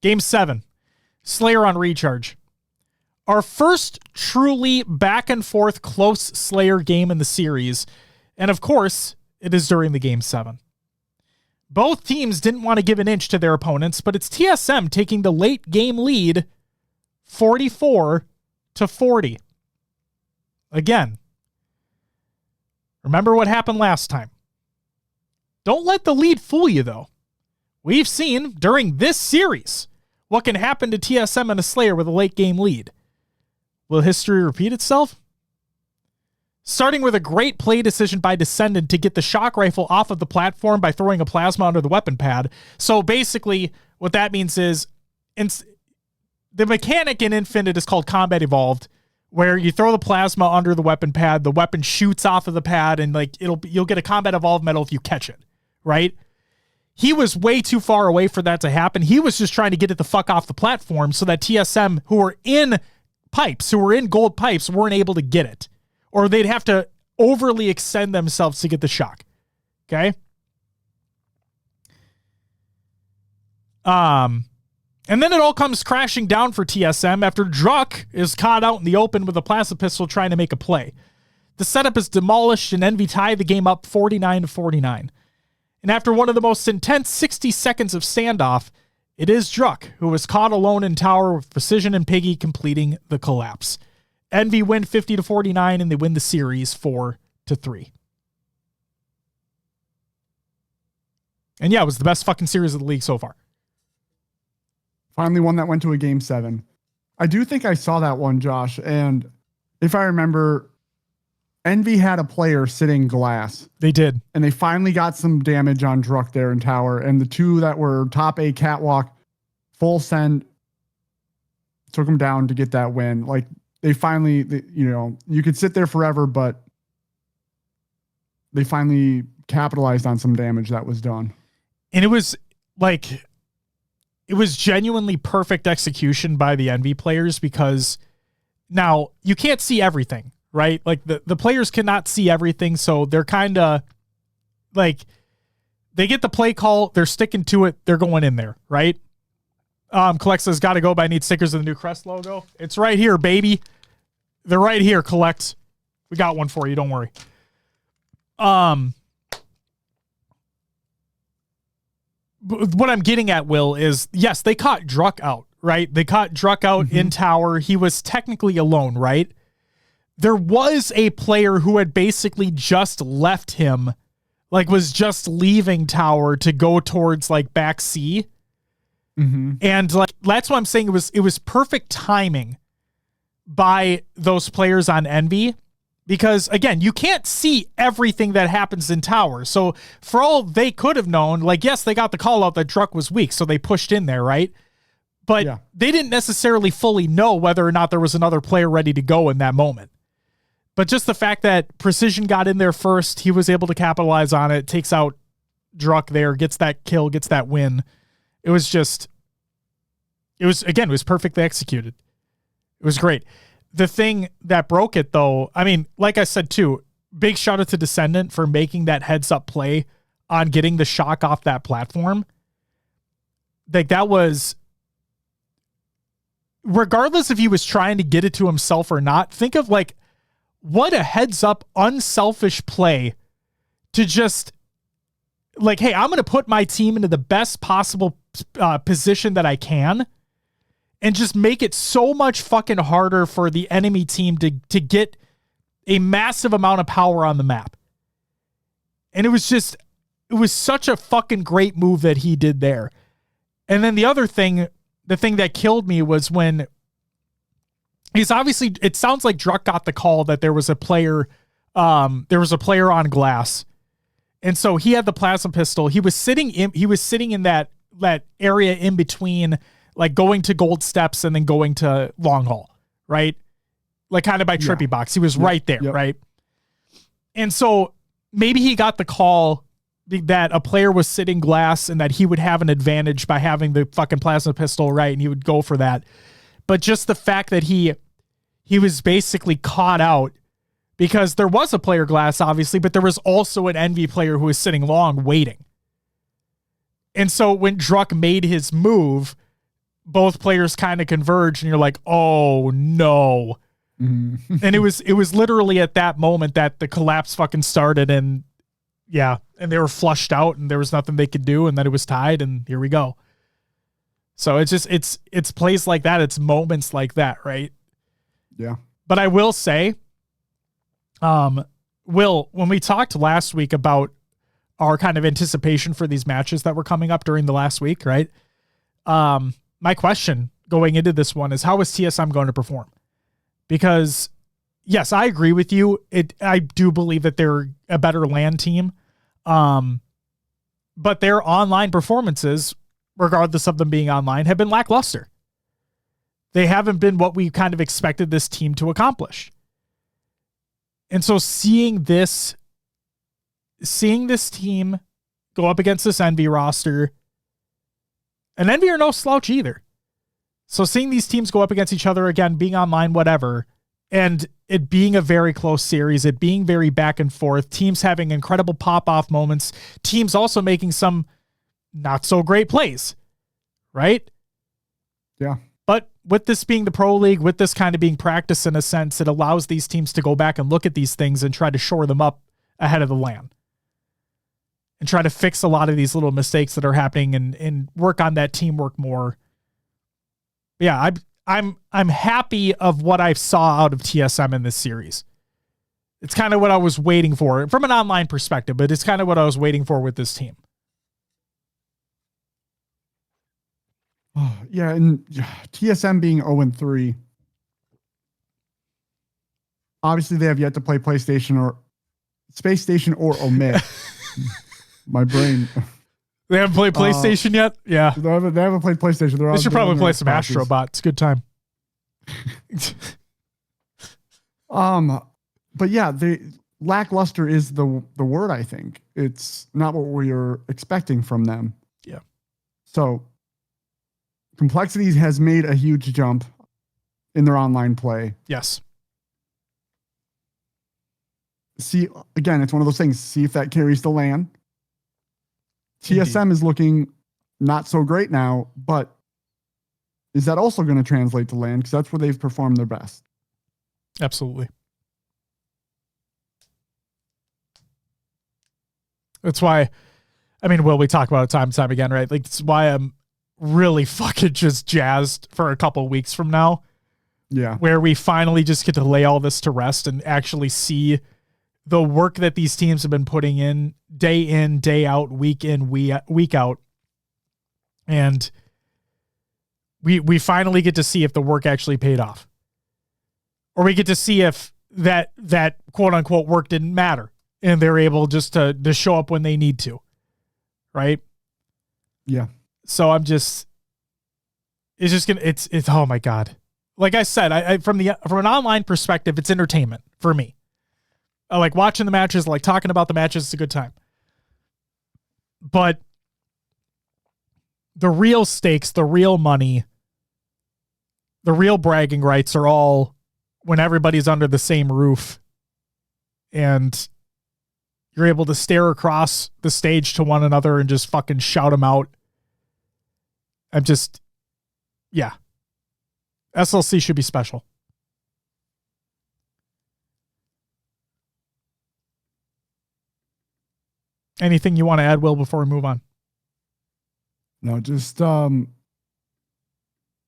Game 7, Slayer on Recharge. Our first truly back-and-forth close Slayer game in the series, and of course, it is during the Game 7. Both teams didn't want to give an inch to their opponents, but it's TSM taking the late game lead 44-40. Again, remember what happened last time. Don't let the lead fool you, though. We've seen during this series what can happen to TSM and a Slayer with a late game lead. Will history repeat itself? Starting with a great play decision by Descendant to get the shock rifle off of the platform by throwing a plasma under the weapon pad. So basically, what that means is the mechanic in Infinite is called Combat Evolved, where you throw the plasma under the weapon pad, the weapon shoots off of the pad, and like you'll get a Combat Evolved medal if you catch it, right? He was way too far away for that to happen. He was just trying to get it the fuck off the platform so that TSM, who were in gold pipes, weren't able to get it. Or they'd have to overly extend themselves to get the shock. Okay? And then it all comes crashing down for TSM after Druck is caught out in the open with a plasma pistol trying to make a play. The setup is demolished and Envy tie the game up 49-49. And after one of the most intense 60 seconds of standoff, it is Druck who was caught alone in tower with Precision and Piggy completing the collapse. Envy win 50-49 and they win the series 4-3. And yeah, it was the best fucking series of the league so far. Finally one that went to a Game 7. I do think I saw that one, Josh. And if I remember, Envy had a player sitting glass. They did. And they finally got some damage on Druck there in tower. And the two that were top A catwalk, full send, took them down to get that win. Like, they finally, you could sit there forever, but they finally capitalized on some damage that was done. And it was genuinely perfect execution by the Envy players, because now you can't see everything, right? Like the players cannot see everything. So they're kind of like, they get the play call, they're sticking to it, they're going in there, right? Collect says, gotta go, but I need stickers of the new Crest logo. It's right here, baby. They're right here, Collect. We got one for you, don't worry. What I'm getting at, Will, is yes, they caught Druck out, right? They caught Druck out in tower. He was technically alone, right? There was a player who had basically just left him, like was just leaving tower to go towards like back C. And like, that's why I'm saying it was perfect timing by those players on Envy, because again, you can't see everything that happens in tower. So for all they could have known, like, yes, they got the call out that Druck was weak, so they pushed in there, right? But they didn't necessarily fully know whether or not there was another player ready to go in that moment. But just the fact that Precision got in there first, he was able to capitalize on it, takes out Druck there, gets that kill, gets that win. It was perfectly executed. It was great. The thing that broke it, though, I mean, like I said, too, big shout out to Descendant for making that heads up play on getting the shock off that platform. Like, that was, regardless if he was trying to get it to himself or not, think of like, what a heads up, unselfish play to just like, hey, I'm going to put my team into the best possible position that I can and just make it so much fucking harder for the enemy team to get a massive amount of power on the map. And it was such a fucking great move that he did there. And then the other thing, the thing that killed me was when he's obviously, it sounds like Druck got the call that there was a player on glass. And so he had the plasma pistol. He was sitting in that area in between, like going to gold steps and then going to long haul, right? Like kind of by Trippy box. He was right there, right? And so maybe he got the call that a player was sitting glass and that he would have an advantage by having the fucking plasma pistol, right? And he would go for that. But just the fact that he was basically caught out because there was a player glass, obviously, but there was also an Envy player who was sitting long waiting. And so when Druck made his move, both players kind of converged and you're like, oh no. And it was literally at that moment that the collapse fucking started and they were flushed out and there was nothing they could do and then it was tied and here we go. So it's just, it's plays like that. It's moments like that. Right. Yeah. But I will say, Will, when we talked last week about our kind of anticipation for these matches that were coming up during the last week, right? My question going into this one is, how is TSM going to perform? Because yes, I agree with you. I do believe that they're a better LAN team. But their online performances, regardless of them being online, have been lackluster. They haven't been what we kind of expected this team to accomplish. And so seeing this team go up against this Envy roster, and Envy are no slouch either. So seeing these teams go up against each other again, being online, whatever, and it being a very close series, it being very back and forth, teams having incredible pop-off moments, teams also making some not so great plays, right? Yeah. But with this being the Pro League, with this kind of being practice in a sense, it allows these teams to go back and look at these things and try to shore them up ahead of the LAN. And try to fix a lot of these little mistakes that are happening and work on that teamwork more. Yeah, I'm happy of what I saw out of TSM in this series. It's kind of what I was waiting for from an online perspective, but it's kind of what I was waiting for with this team. Oh, yeah, and TSM being 0-3. Obviously, they have yet to play PlayStation or Space Station or Omit. My brain. They haven't played PlayStation yet? Yeah. They haven't played PlayStation. They should probably play some Astrobot. It's a good time. But yeah, lackluster is the word, I think. It's not what we were expecting from them. Yeah. So Complexities has made a huge jump in their online play. Yes. See, again, it's one of those things. See if that carries the LAN. TSM is looking not so great now, but is that also going to translate to LAN? Because that's where they've performed their best. Absolutely. That's why, I mean, Will, we talk about it time and time again, right? Like, it's why I'm really fucking just jazzed for a couple weeks from now. Yeah. Where we finally just get to lay all this to rest and actually see the work that these teams have been putting in, day out, week in, week out. And we finally get to see if the work actually paid off. Or we get to see if that quote unquote work didn't matter and they're able just to show up when they need to. Right? Yeah. So it's oh my God. Like I said, I from an online perspective, it's entertainment for me. I like watching the matches, I like talking about the matches. It's a good time. But the real stakes, the real money, the real bragging rights are all when everybody's under the same roof and you're able to stare across the stage to one another and just fucking shout them out. Yeah. SLC should be special. Anything you want to add, Will, before we move on? No, just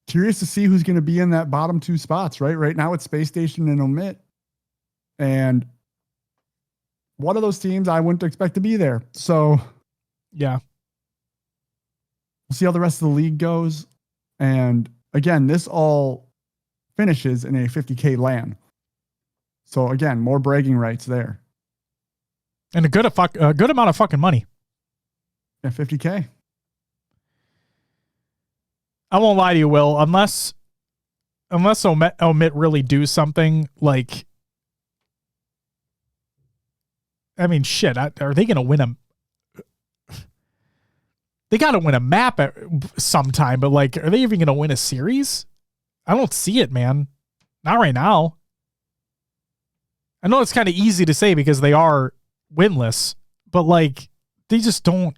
curious to see who's going to be in that bottom two spots, right? Right now it's Space Station and Omit. And one of those teams I wouldn't expect to be there. So yeah. We'll see how the rest of the league goes. And again, this all finishes in a 50K LAN. So again, more bragging rights there. And a good amount of fucking money. Yeah, 50K. I won't lie to you, Will. Unless Omit really do something like, I mean, shit. Are they going to win they got to win a map at sometime, but like, are they even going to win a series? I don't see it, man. Not right now. I know it's kind of easy to say because they are winless, but like, they just don't.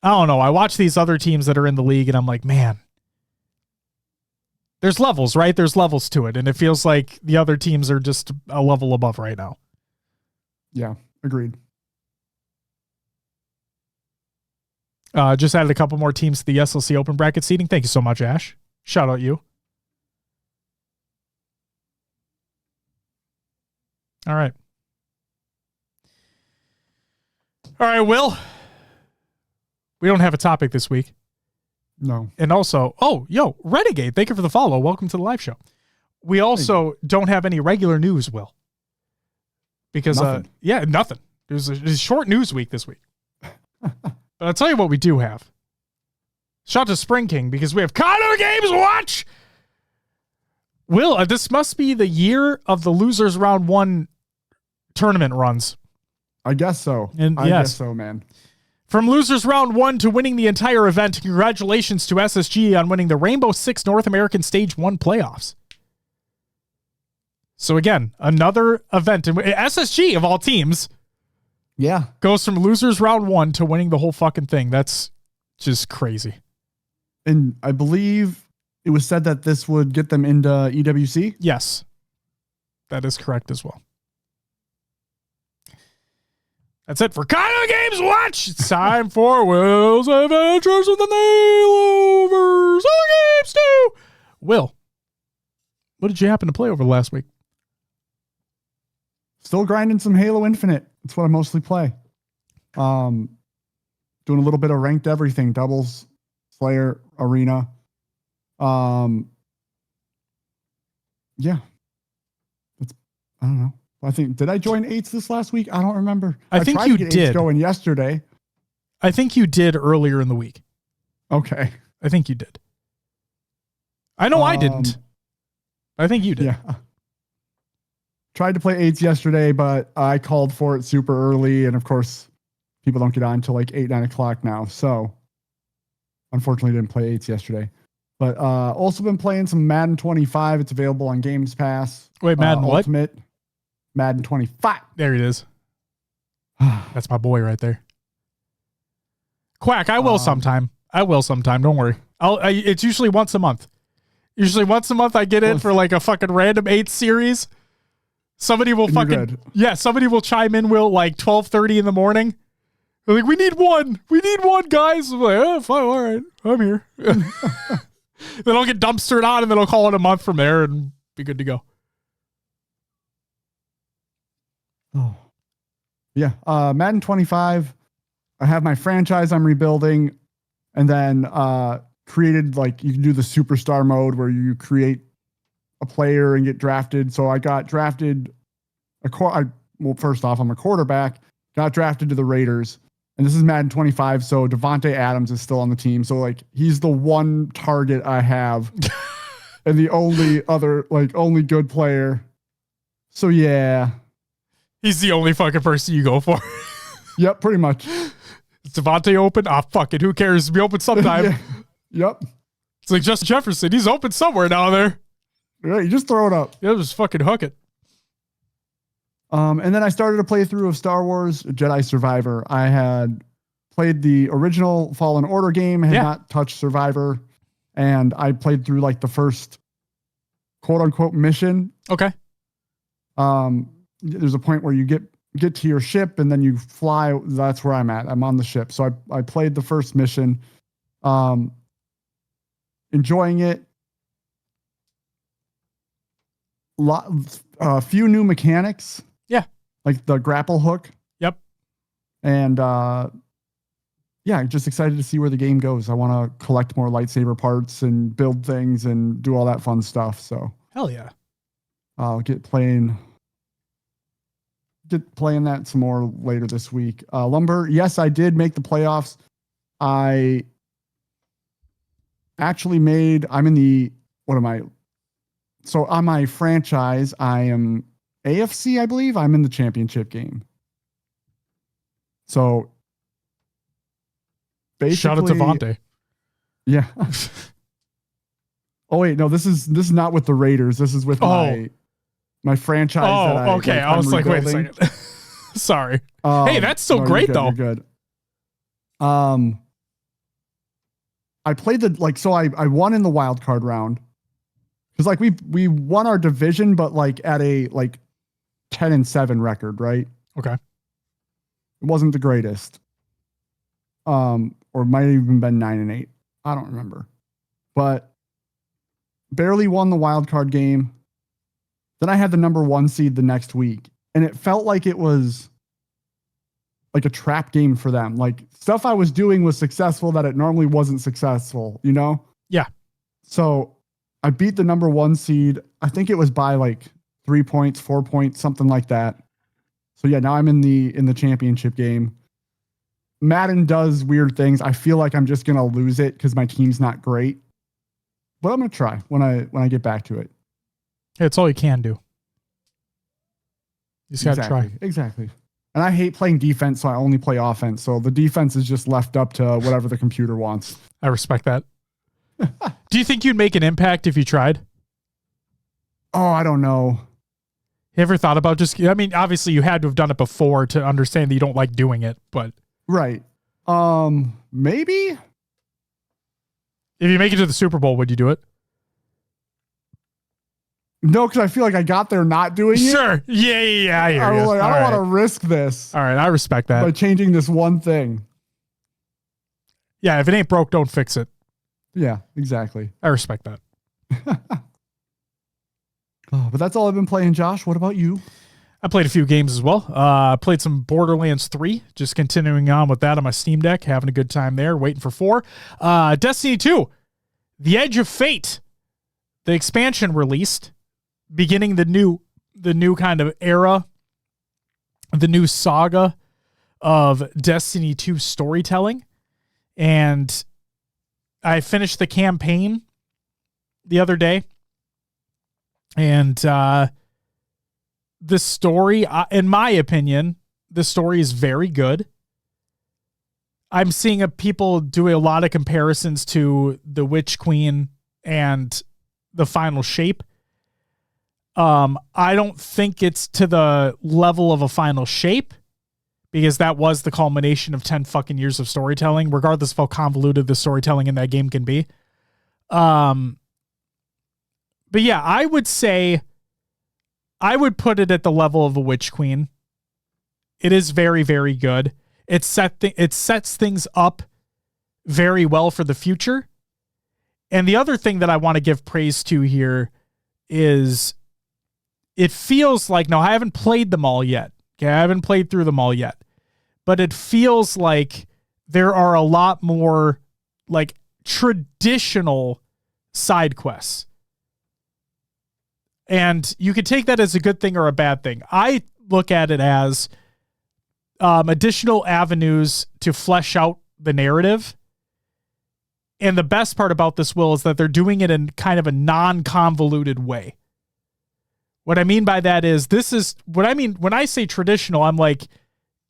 I don't know. I watch these other teams that are in the league and I'm like, man, there's levels, right? There's levels to it. And it feels like the other teams are just a level above right now. Yeah, agreed. Just added a couple more teams to the SLC open bracket seating. Thank you so much, Ash. Shout out you. All right. All right, Will. We don't have a topic this week. No. And also, Renegade, thank you for the follow. Welcome to the live show. We also don't have any regular news, Will. Because, nothing. It was a short news week this week. But I'll tell you what we do have. Shout to Spring King because we have Connor Games Watch. Will, this must be the year of the losers round 1 tournament runs. I guess so. And I guess so, man. From losers round 1 to winning the entire event, congratulations to SSG on winning the Rainbow Six North American Stage 1 playoffs. So again, another event. SSG of all teams. Yeah. Goes from losers round 1 to winning the whole fucking thing. That's just crazy. And I believe it was said that this would get them into EWC. Yes. That is correct as well. That's it for Kyle Games Watch. It's time for Will's Adventures with the Nailovers. All games too. Will, what did you happen to play over the last week? Still grinding some Halo Infinite. That's what I mostly play. Doing a little bit of ranked everything, doubles, Slayer, Arena. Yeah. That's, I don't know. I think, did I join 8s this last week? I don't remember. I think tried you to get did. 8s going yesterday. I think you did earlier in the week. Okay. I think you did. I know I didn't. I think you did. Yeah. Tried to play 8s yesterday, but I called for it super early. And of course, people don't get on until like 8, 9 o'clock now. So unfortunately didn't play 8s yesterday. But also been playing some Madden 25. It's available on Games Pass. Wait, Madden what? Ultimate. Madden 25. There it is. That's my boy right there. Quack, I will sometime. I will sometime. Don't worry. It's usually once a month. Usually once a month I get in for like a fucking random 8 series. Somebody will somebody will chime in, Will, like 12:30 in the morning. They're like, we need one, guys. I'm like, oh, fine, all right, I'm here. Then I'll get dumpstered on, and then I'll call it a month from there and be good to go. Oh, yeah. Madden 25. I have my franchise I'm rebuilding, and then created, like, you can do the superstar mode where you create a player and get drafted. So I got drafted. Well, first off, I'm a quarterback. Got drafted to the Raiders, and this is Madden 25. So Devontae Adams is still on the team. So like he's the one target I have, and the only good player. So yeah, he's the only fucking person you go for. Yep, pretty much. Is Devontae open? Ah, fuck it. Who cares? Be open sometime. Yeah. Yep. It's like Justin Jefferson. He's open somewhere down there. Yeah, you just throw it up. Yeah, just fucking hook it. And then I started a playthrough of Star Wars Jedi Survivor. I had played the original Fallen Order game, had not touched Survivor, and I played through like the first quote unquote mission. Okay. There's a point where you get to your ship and then you fly. That's where I'm at. I'm on the ship. So I played the first mission, enjoying it. A few new mechanics. Yeah. Like the grapple hook. Yep. And yeah, just excited to see where the game goes. I want to collect more lightsaber parts and build things and do all that fun stuff. So hell yeah. I'll get playing that some more later this week. Lumber, yes, I did make the playoffs. I actually so on my franchise, I am AFC, I believe. I'm in the championship game. So basically, shout out to Devontae. Yeah. Oh wait, no, this is not with the Raiders. This is with my franchise. Oh, okay. I was like, wait a second. Sorry. Hey, that's still great though. You're good. I played I won in the wild card round. Because like we won our division, but like at a 10-7 record, right? Okay. It wasn't the greatest. Or might have even been 9-8. I don't remember. But barely won the wild card game. Then I had the number 1 seed the next week. And it felt like it was like a trap game for them. Like stuff I was doing was successful that it normally wasn't successful, you know? Yeah. So I beat the number 1 seed. I think it was by like 3 points, 4 points, something like that. So yeah, now I'm in the championship game. Madden does weird things. I feel like I'm just gonna lose it because my team's not great. But I'm gonna try when I get back to it. Hey, it's all you can do. You just gotta try. Exactly. And I hate playing defense, so I only play offense. So the defense is just left up to whatever the computer wants. I respect that. Do you think you'd make an impact if you tried? Oh, I don't know. You ever thought about obviously you had to have done it before to understand that you don't like doing it, but. Right. Maybe. If you make it to the Super Bowl, would you do it? No, because I feel like I got there not doing it. Sure. Yeah. I hear you. I don't want to risk this. All right. I respect that. By changing this one thing. Yeah. If it ain't broke, don't fix it. Yeah, exactly. I respect that. But that's all I've been playing, Josh. What about you? I played a few games as well. Played some Borderlands 3, just continuing on with that on my Steam Deck, having a good time there, waiting for 4. Destiny 2, The Edge of Fate, the expansion released, beginning the new kind of era, the new saga of Destiny 2 storytelling. And I finished the campaign the other day. And the story, in my opinion, the story is very good. I'm seeing people doing a lot of comparisons to the Witch Queen and the Final Shape. I don't think it's to the level of a Final Shape, because that was the culmination of 10 fucking years of storytelling, regardless of how convoluted the storytelling in that game can be. But yeah, I would say I would put it at the level of a Witch Queen. It is very, very good. It sets things up very well for the future. And the other thing that I want to give praise to here is it feels like, now I haven't played them all yet. Okay, I haven't played through them all yet. But it feels like there are a lot more like traditional side quests. And you could take that as a good thing or a bad thing. I look at it as additional avenues to flesh out the narrative. And the best part about this, Will, is that they're doing it in kind of a non-convoluted way. What I mean by that is, this is what I mean when I say traditional. I'm like,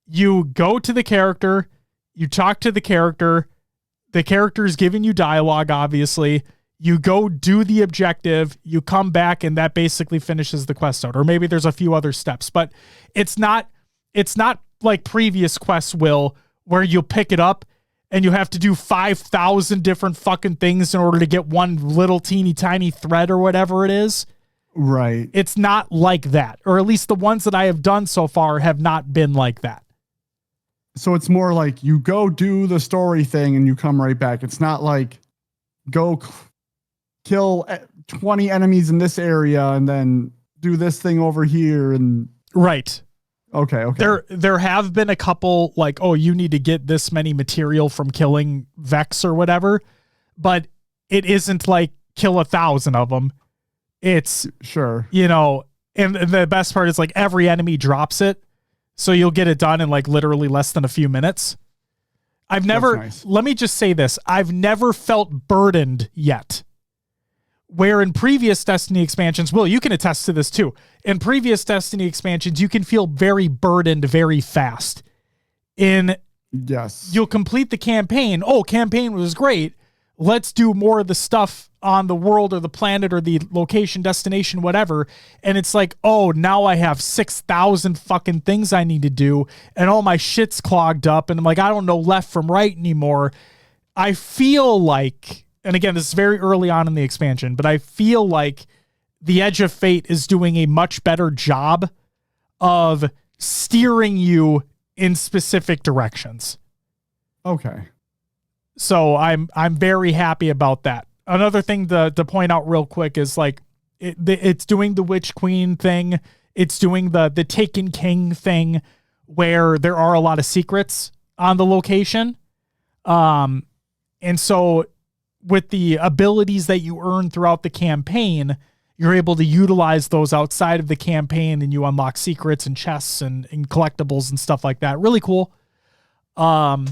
you go to the character, you talk to the character's giving you dialogue, obviously. You go do the objective, you come back, and that basically finishes the quest out. Or maybe there's a few other steps, but it's not like previous quests, Will, where you pick it up and you have to do 5,000 different fucking things in order to get one little teeny tiny thread or whatever it is. Right. It's not like that. Or at least the ones that I have done so far have not been like that. So it's more like you go do the story thing and you come right back. It's not like go kill 20 enemies in this area and then do this thing over here. And right. Okay. There have been a couple like, oh, you need to get this many material from killing Vex or whatever, but it isn't like kill 1,000 of them. It's sure, and the best part is like every enemy drops it. So you'll get it done in like literally less than a few minutes. Let me just say this. I've never felt burdened yet. Where in previous Destiny expansions, Will, you can attest to this too. In previous Destiny expansions, you can feel very burdened very fast. Yes. You'll complete the campaign. Oh, campaign was great. Let's do more of the stuff on the world or the planet or the location, destination, whatever. And it's like, oh, now I have 6,000 fucking things I need to do and all my shit's clogged up. And I'm like, I don't know left from right anymore. I feel like, and again, this is very early on in the expansion, but I feel like the Edge of Fate is doing a much better job of steering you in specific directions. Okay. So I'm very happy about that. Another thing to point out real quick is like it's doing the Witch Queen thing. It's doing the Taken King thing where there are a lot of secrets on the location. And so with the abilities that you earn throughout the campaign, you're able to utilize those outside of the campaign and you unlock secrets and chests and collectibles and stuff like that. Really cool. But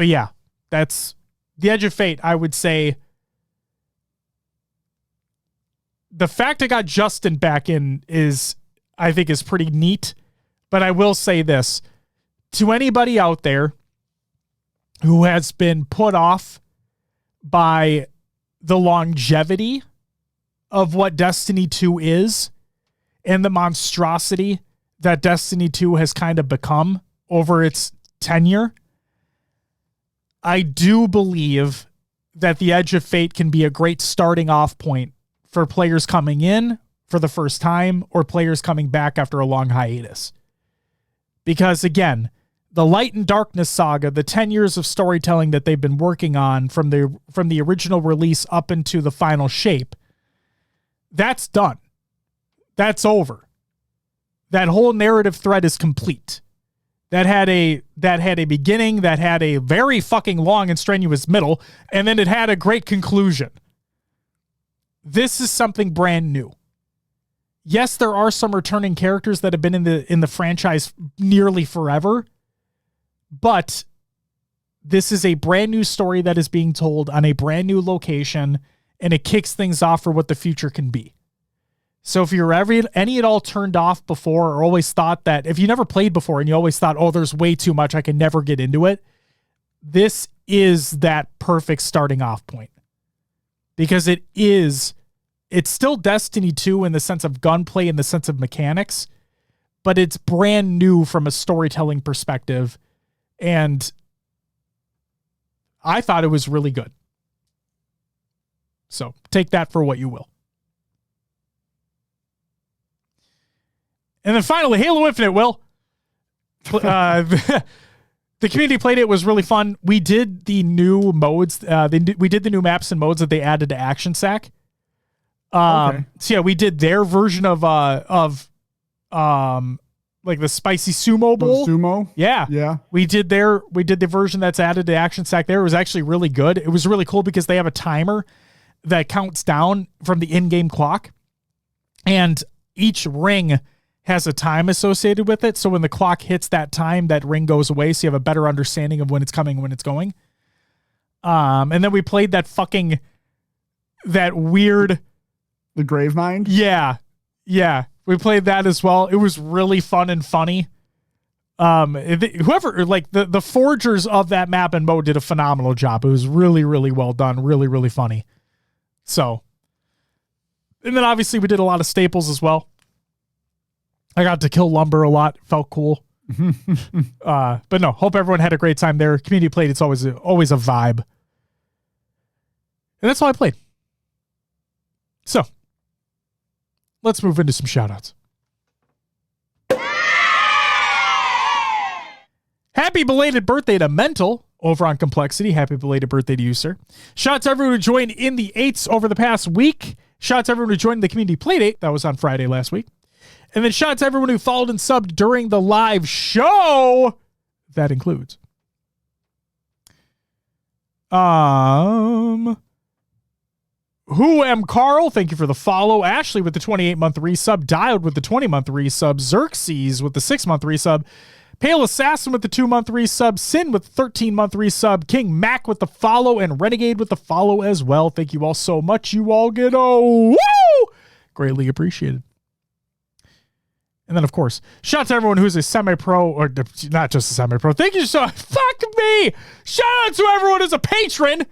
yeah, that's the Edge of Fate. I would say the fact I got Justin back in I think is pretty neat, but I will say this to anybody out there who has been put off by the longevity of what Destiny 2 is and the monstrosity that Destiny 2 has kind of become over its tenure. I do believe that the Edge of Fate can be a great starting off point for players coming in for the first time or players coming back after a long hiatus. Because again, the Light and Darkness saga, the 10 years of storytelling that they've been working on from the original release up into the final shape, that's done. That's over. That whole narrative thread is complete. That had a beginning, that had a very fucking long and strenuous middle, and then it had a great conclusion. This is something brand new. Yes, there are some returning characters that have been in the franchise nearly forever, but this is a brand new story that is being told on a brand new location, and it kicks things off for what the future can be. So if you're any at all turned off before or always thought that, if you never played before and you always thought, oh, there's way too much, I can never get into it, this is that perfect starting off point. Because it's still Destiny 2 in the sense of gunplay, in the sense of mechanics, but it's brand new from a storytelling perspective. And I thought it was really good. So take that for what you will. And then finally, Halo Infinite, Will. The community played it. Was really fun. We did the new modes. We did the new maps and modes that they added to Action Sack. Okay. So yeah, we did their version of like the spicy sumo bowl. Sumo? Yeah. Yeah. We did the version that's added to Action Sack there. It was actually really good. It was really cool because they have a timer that counts down from the in-game clock. And each ring has a time associated with it. So when the clock hits that time, that ring goes away. So you have a better understanding of when it's coming and when it's going. And then we played that weird. The Grave Mind? Yeah. Yeah. We played that as well. It was really fun and funny. Whoever, like the forgers of that map and mode did a phenomenal job. It was really, really well done. Really, really funny. So, and then obviously we did a lot of staples as well. I got to kill lumber a lot. Felt cool. But no, hope everyone had a great time there. Community played. It's always a vibe. And that's all I played. So, let's move into some shoutouts. Happy belated birthday to Mental over on Complexity. Happy belated birthday to you, sir. Shout out to everyone who joined in the 8s over the past week. Shout out to everyone who joined the community playdate. That was on Friday last week. And then shout out to everyone who followed and subbed during the live show. That includes Who Am Carl, thank you for the follow. Ashley with the 28-month resub. Dialed with the 20-month resub. Xerxes with the 6-month resub. Pale Assassin with the 2-month resub. Sin with the 13-month resub. King Mac with the follow. And Renegade with the follow as well. Thank you all so much. You all get woo! Greatly appreciated. And then, of course, shout out to everyone who's a semi-pro, or not just a semi-pro. Thank you so much. Fuck me! Shout out to everyone who's a patron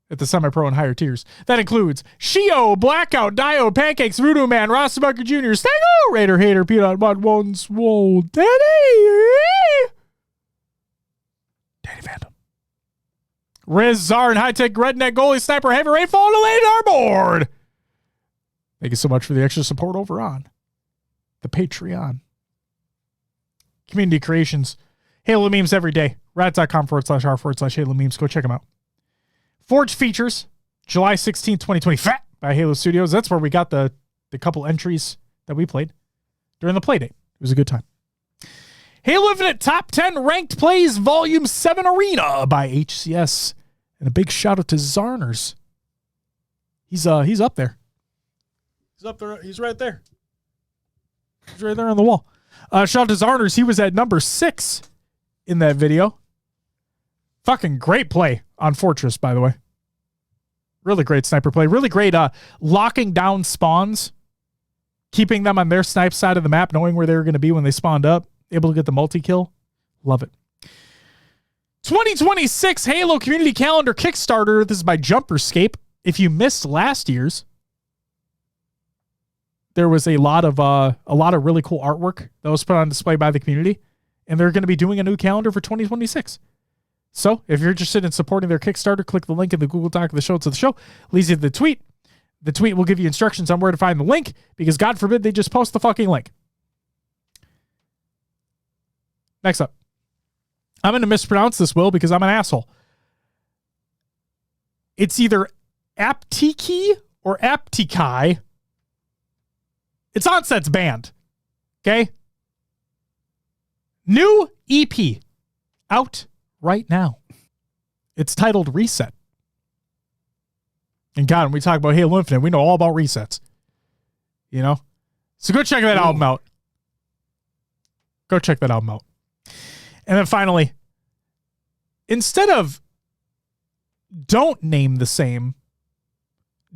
at the semi-pro and higher tiers. That includes Shio, Blackout, Dio, Pancakes, Voodoo Man, Rostermania Jr., Stango, Raider Hater, Peanut Bud, One Swole, Danny Phantom, Riz, Czar, and High-Tech Redneck, Goalie, Sniper, Heavy Rainfall, and Elaine Arboard. Thank you so much for the extra support over on the Patreon. Community creations. Halo memes every day. Rats.com/r/Halo memes. Go check them out. Forge features. July 16th, 2020. Fat by Halo Studios. That's where we got the couple entries that we played during the playdate. It was a good time. Halo Infinite Top 10 Ranked Plays Volume 7 Arena by HCS. And a big shout out to Zarners. He's up there. He's up there. He's right there. He's right there on the wall. Shout out to Zarners. He was at number 6 in that video. Fucking great play on Fortress, by the way. Really great sniper play. Really great locking down spawns. Keeping them on their snipe side of the map, knowing where they were going to be when they spawned up. Able to get the multi-kill. Love it. 2026 Halo Community Calendar Kickstarter. This is by Jumperscape. If you missed last year's, there was a lot of really cool artwork that was put on display by the community, and they're going to be doing a new calendar for 2026. So if you're interested in supporting their Kickstarter, click the link in the Google Doc of the show to the show. Leads you to the tweet. The tweet will give you instructions on where to find the link, because God forbid they just post the fucking link. Next up. I'm going to mispronounce this, Will, because I'm an asshole. It's either Aptiki or Aptikai. It's Onset's band. Okay? New EP out right now. It's titled Reset. And God, when we talk about Halo Infinite, we know all about resets. You know? So go check that album out. Go check that album out. And then finally, instead of don't name the same,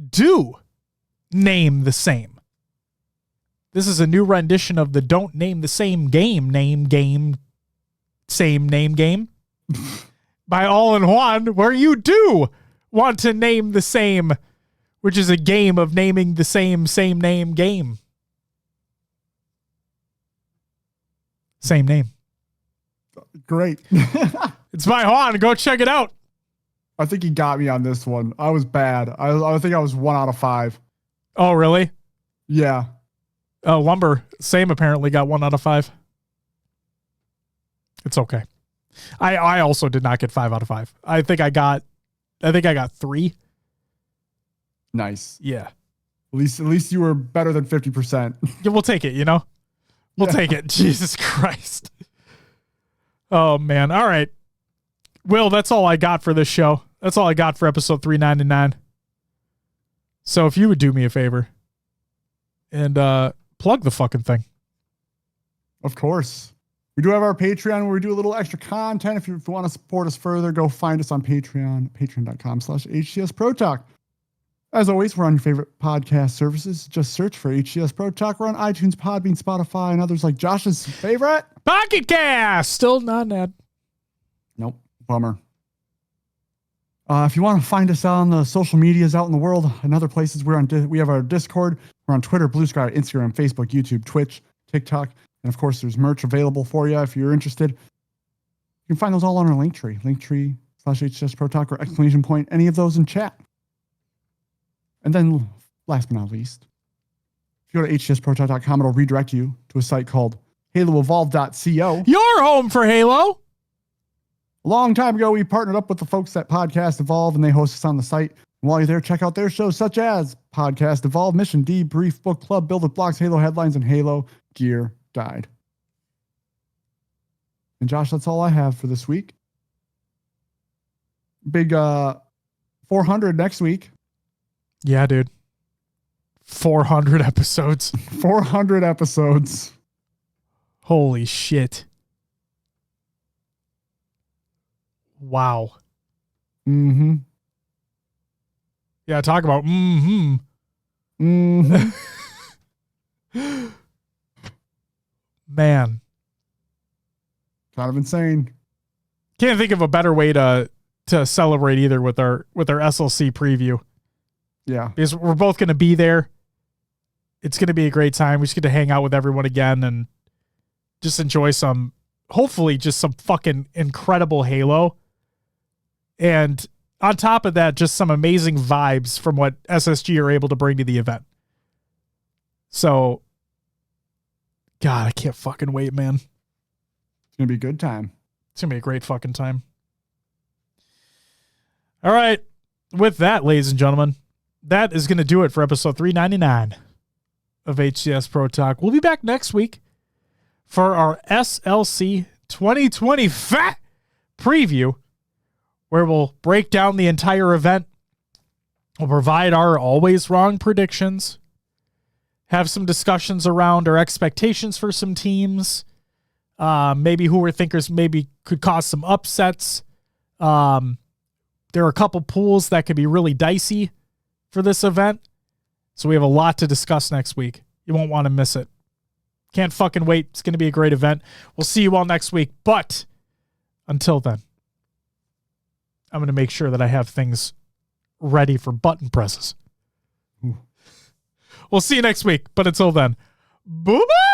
do name the same. This is a new rendition of the Don't Name the Same Game, Same Name Game by All in One, where you do want to name the same, which is a game of naming the same name game. Same name. Great. It's by Juan. Go check it out. I think he got me on this one. I was bad. I think I was 1 out of 5. Oh, really? Yeah. Lumber, same apparently got 1 out of 5. It's okay. I also did not get 5 out of 5. I think I got 3. Nice. Yeah. At least you were better than 50%. Yeah, we'll take it, We'll take it. Jesus Christ. Oh, man. All right. Will, that's all I got for this show. That's all I got for episode 399. So if you would do me a favor and plug the fucking thing. Of course. We do have our Patreon where we do a little extra content. If you want to support us further, go find us on Patreon, patreon.com/HCS Pro Talk. As always, we're on your favorite podcast services. Just search for HCS Pro Talk. We're on iTunes, Podbean, Spotify, and others like Josh's favorite. Pocket Cast. Still not an ad. Nope. Bummer. If you want to find us on the social medias out in the world and other places, we have our Discord. We're on Twitter, Blue Sky, Instagram, Facebook, YouTube, Twitch, TikTok. And of course, there's merch available for you if you're interested. You can find those all on our linktree Pro Talk or ! Any of those in chat. And then last but not least, if you go to hcsprotalk.com, it'll redirect you to a site called HaloEvolve.co. Your home for Halo. A long time ago, we partnered up with the folks at Podcast Evolve, and they host us on the site. And while you're there, check out their shows such as Podcast Evolve, Mission Debrief, Book Club, Build With Blocks, Halo Headlines, and Halo Gear Guide. And Josh, that's all I have for this week. Big 400 next week. Yeah, dude. 400 episodes. 400 episodes. Holy shit. Wow. Mm-hmm. Yeah, talk about mm-hmm. Mm-hmm. Man. Kind of insane. Can't think of a better way to celebrate either with our SLC preview. Yeah. Because we're both going to be there. It's going to be a great time. We just get to hang out with everyone again and just enjoy hopefully just some fucking incredible Halo. And on top of that, just some amazing vibes from what SSG are able to bring to the event. So, God, I can't fucking wait, man. It's going to be a good time. It's going to be a great fucking time. All right. With that, ladies and gentlemen, that is going to do it for episode 399 of HCS Pro Talk. We'll be back next week for our SLC 2020 Fat Preview, where we'll break down the entire event. We'll provide our always wrong predictions, have some discussions around our expectations for some teams, maybe who we thinkers maybe could cause some upsets. There are a couple pools that could be really dicey for this event. So we have a lot to discuss next week. You won't want to miss it. Can't fucking wait. It's going to be a great event. We'll see you all next week. But until then, I'm going to make sure that I have things ready for button presses. We'll see you next week. But until then, bye-bye.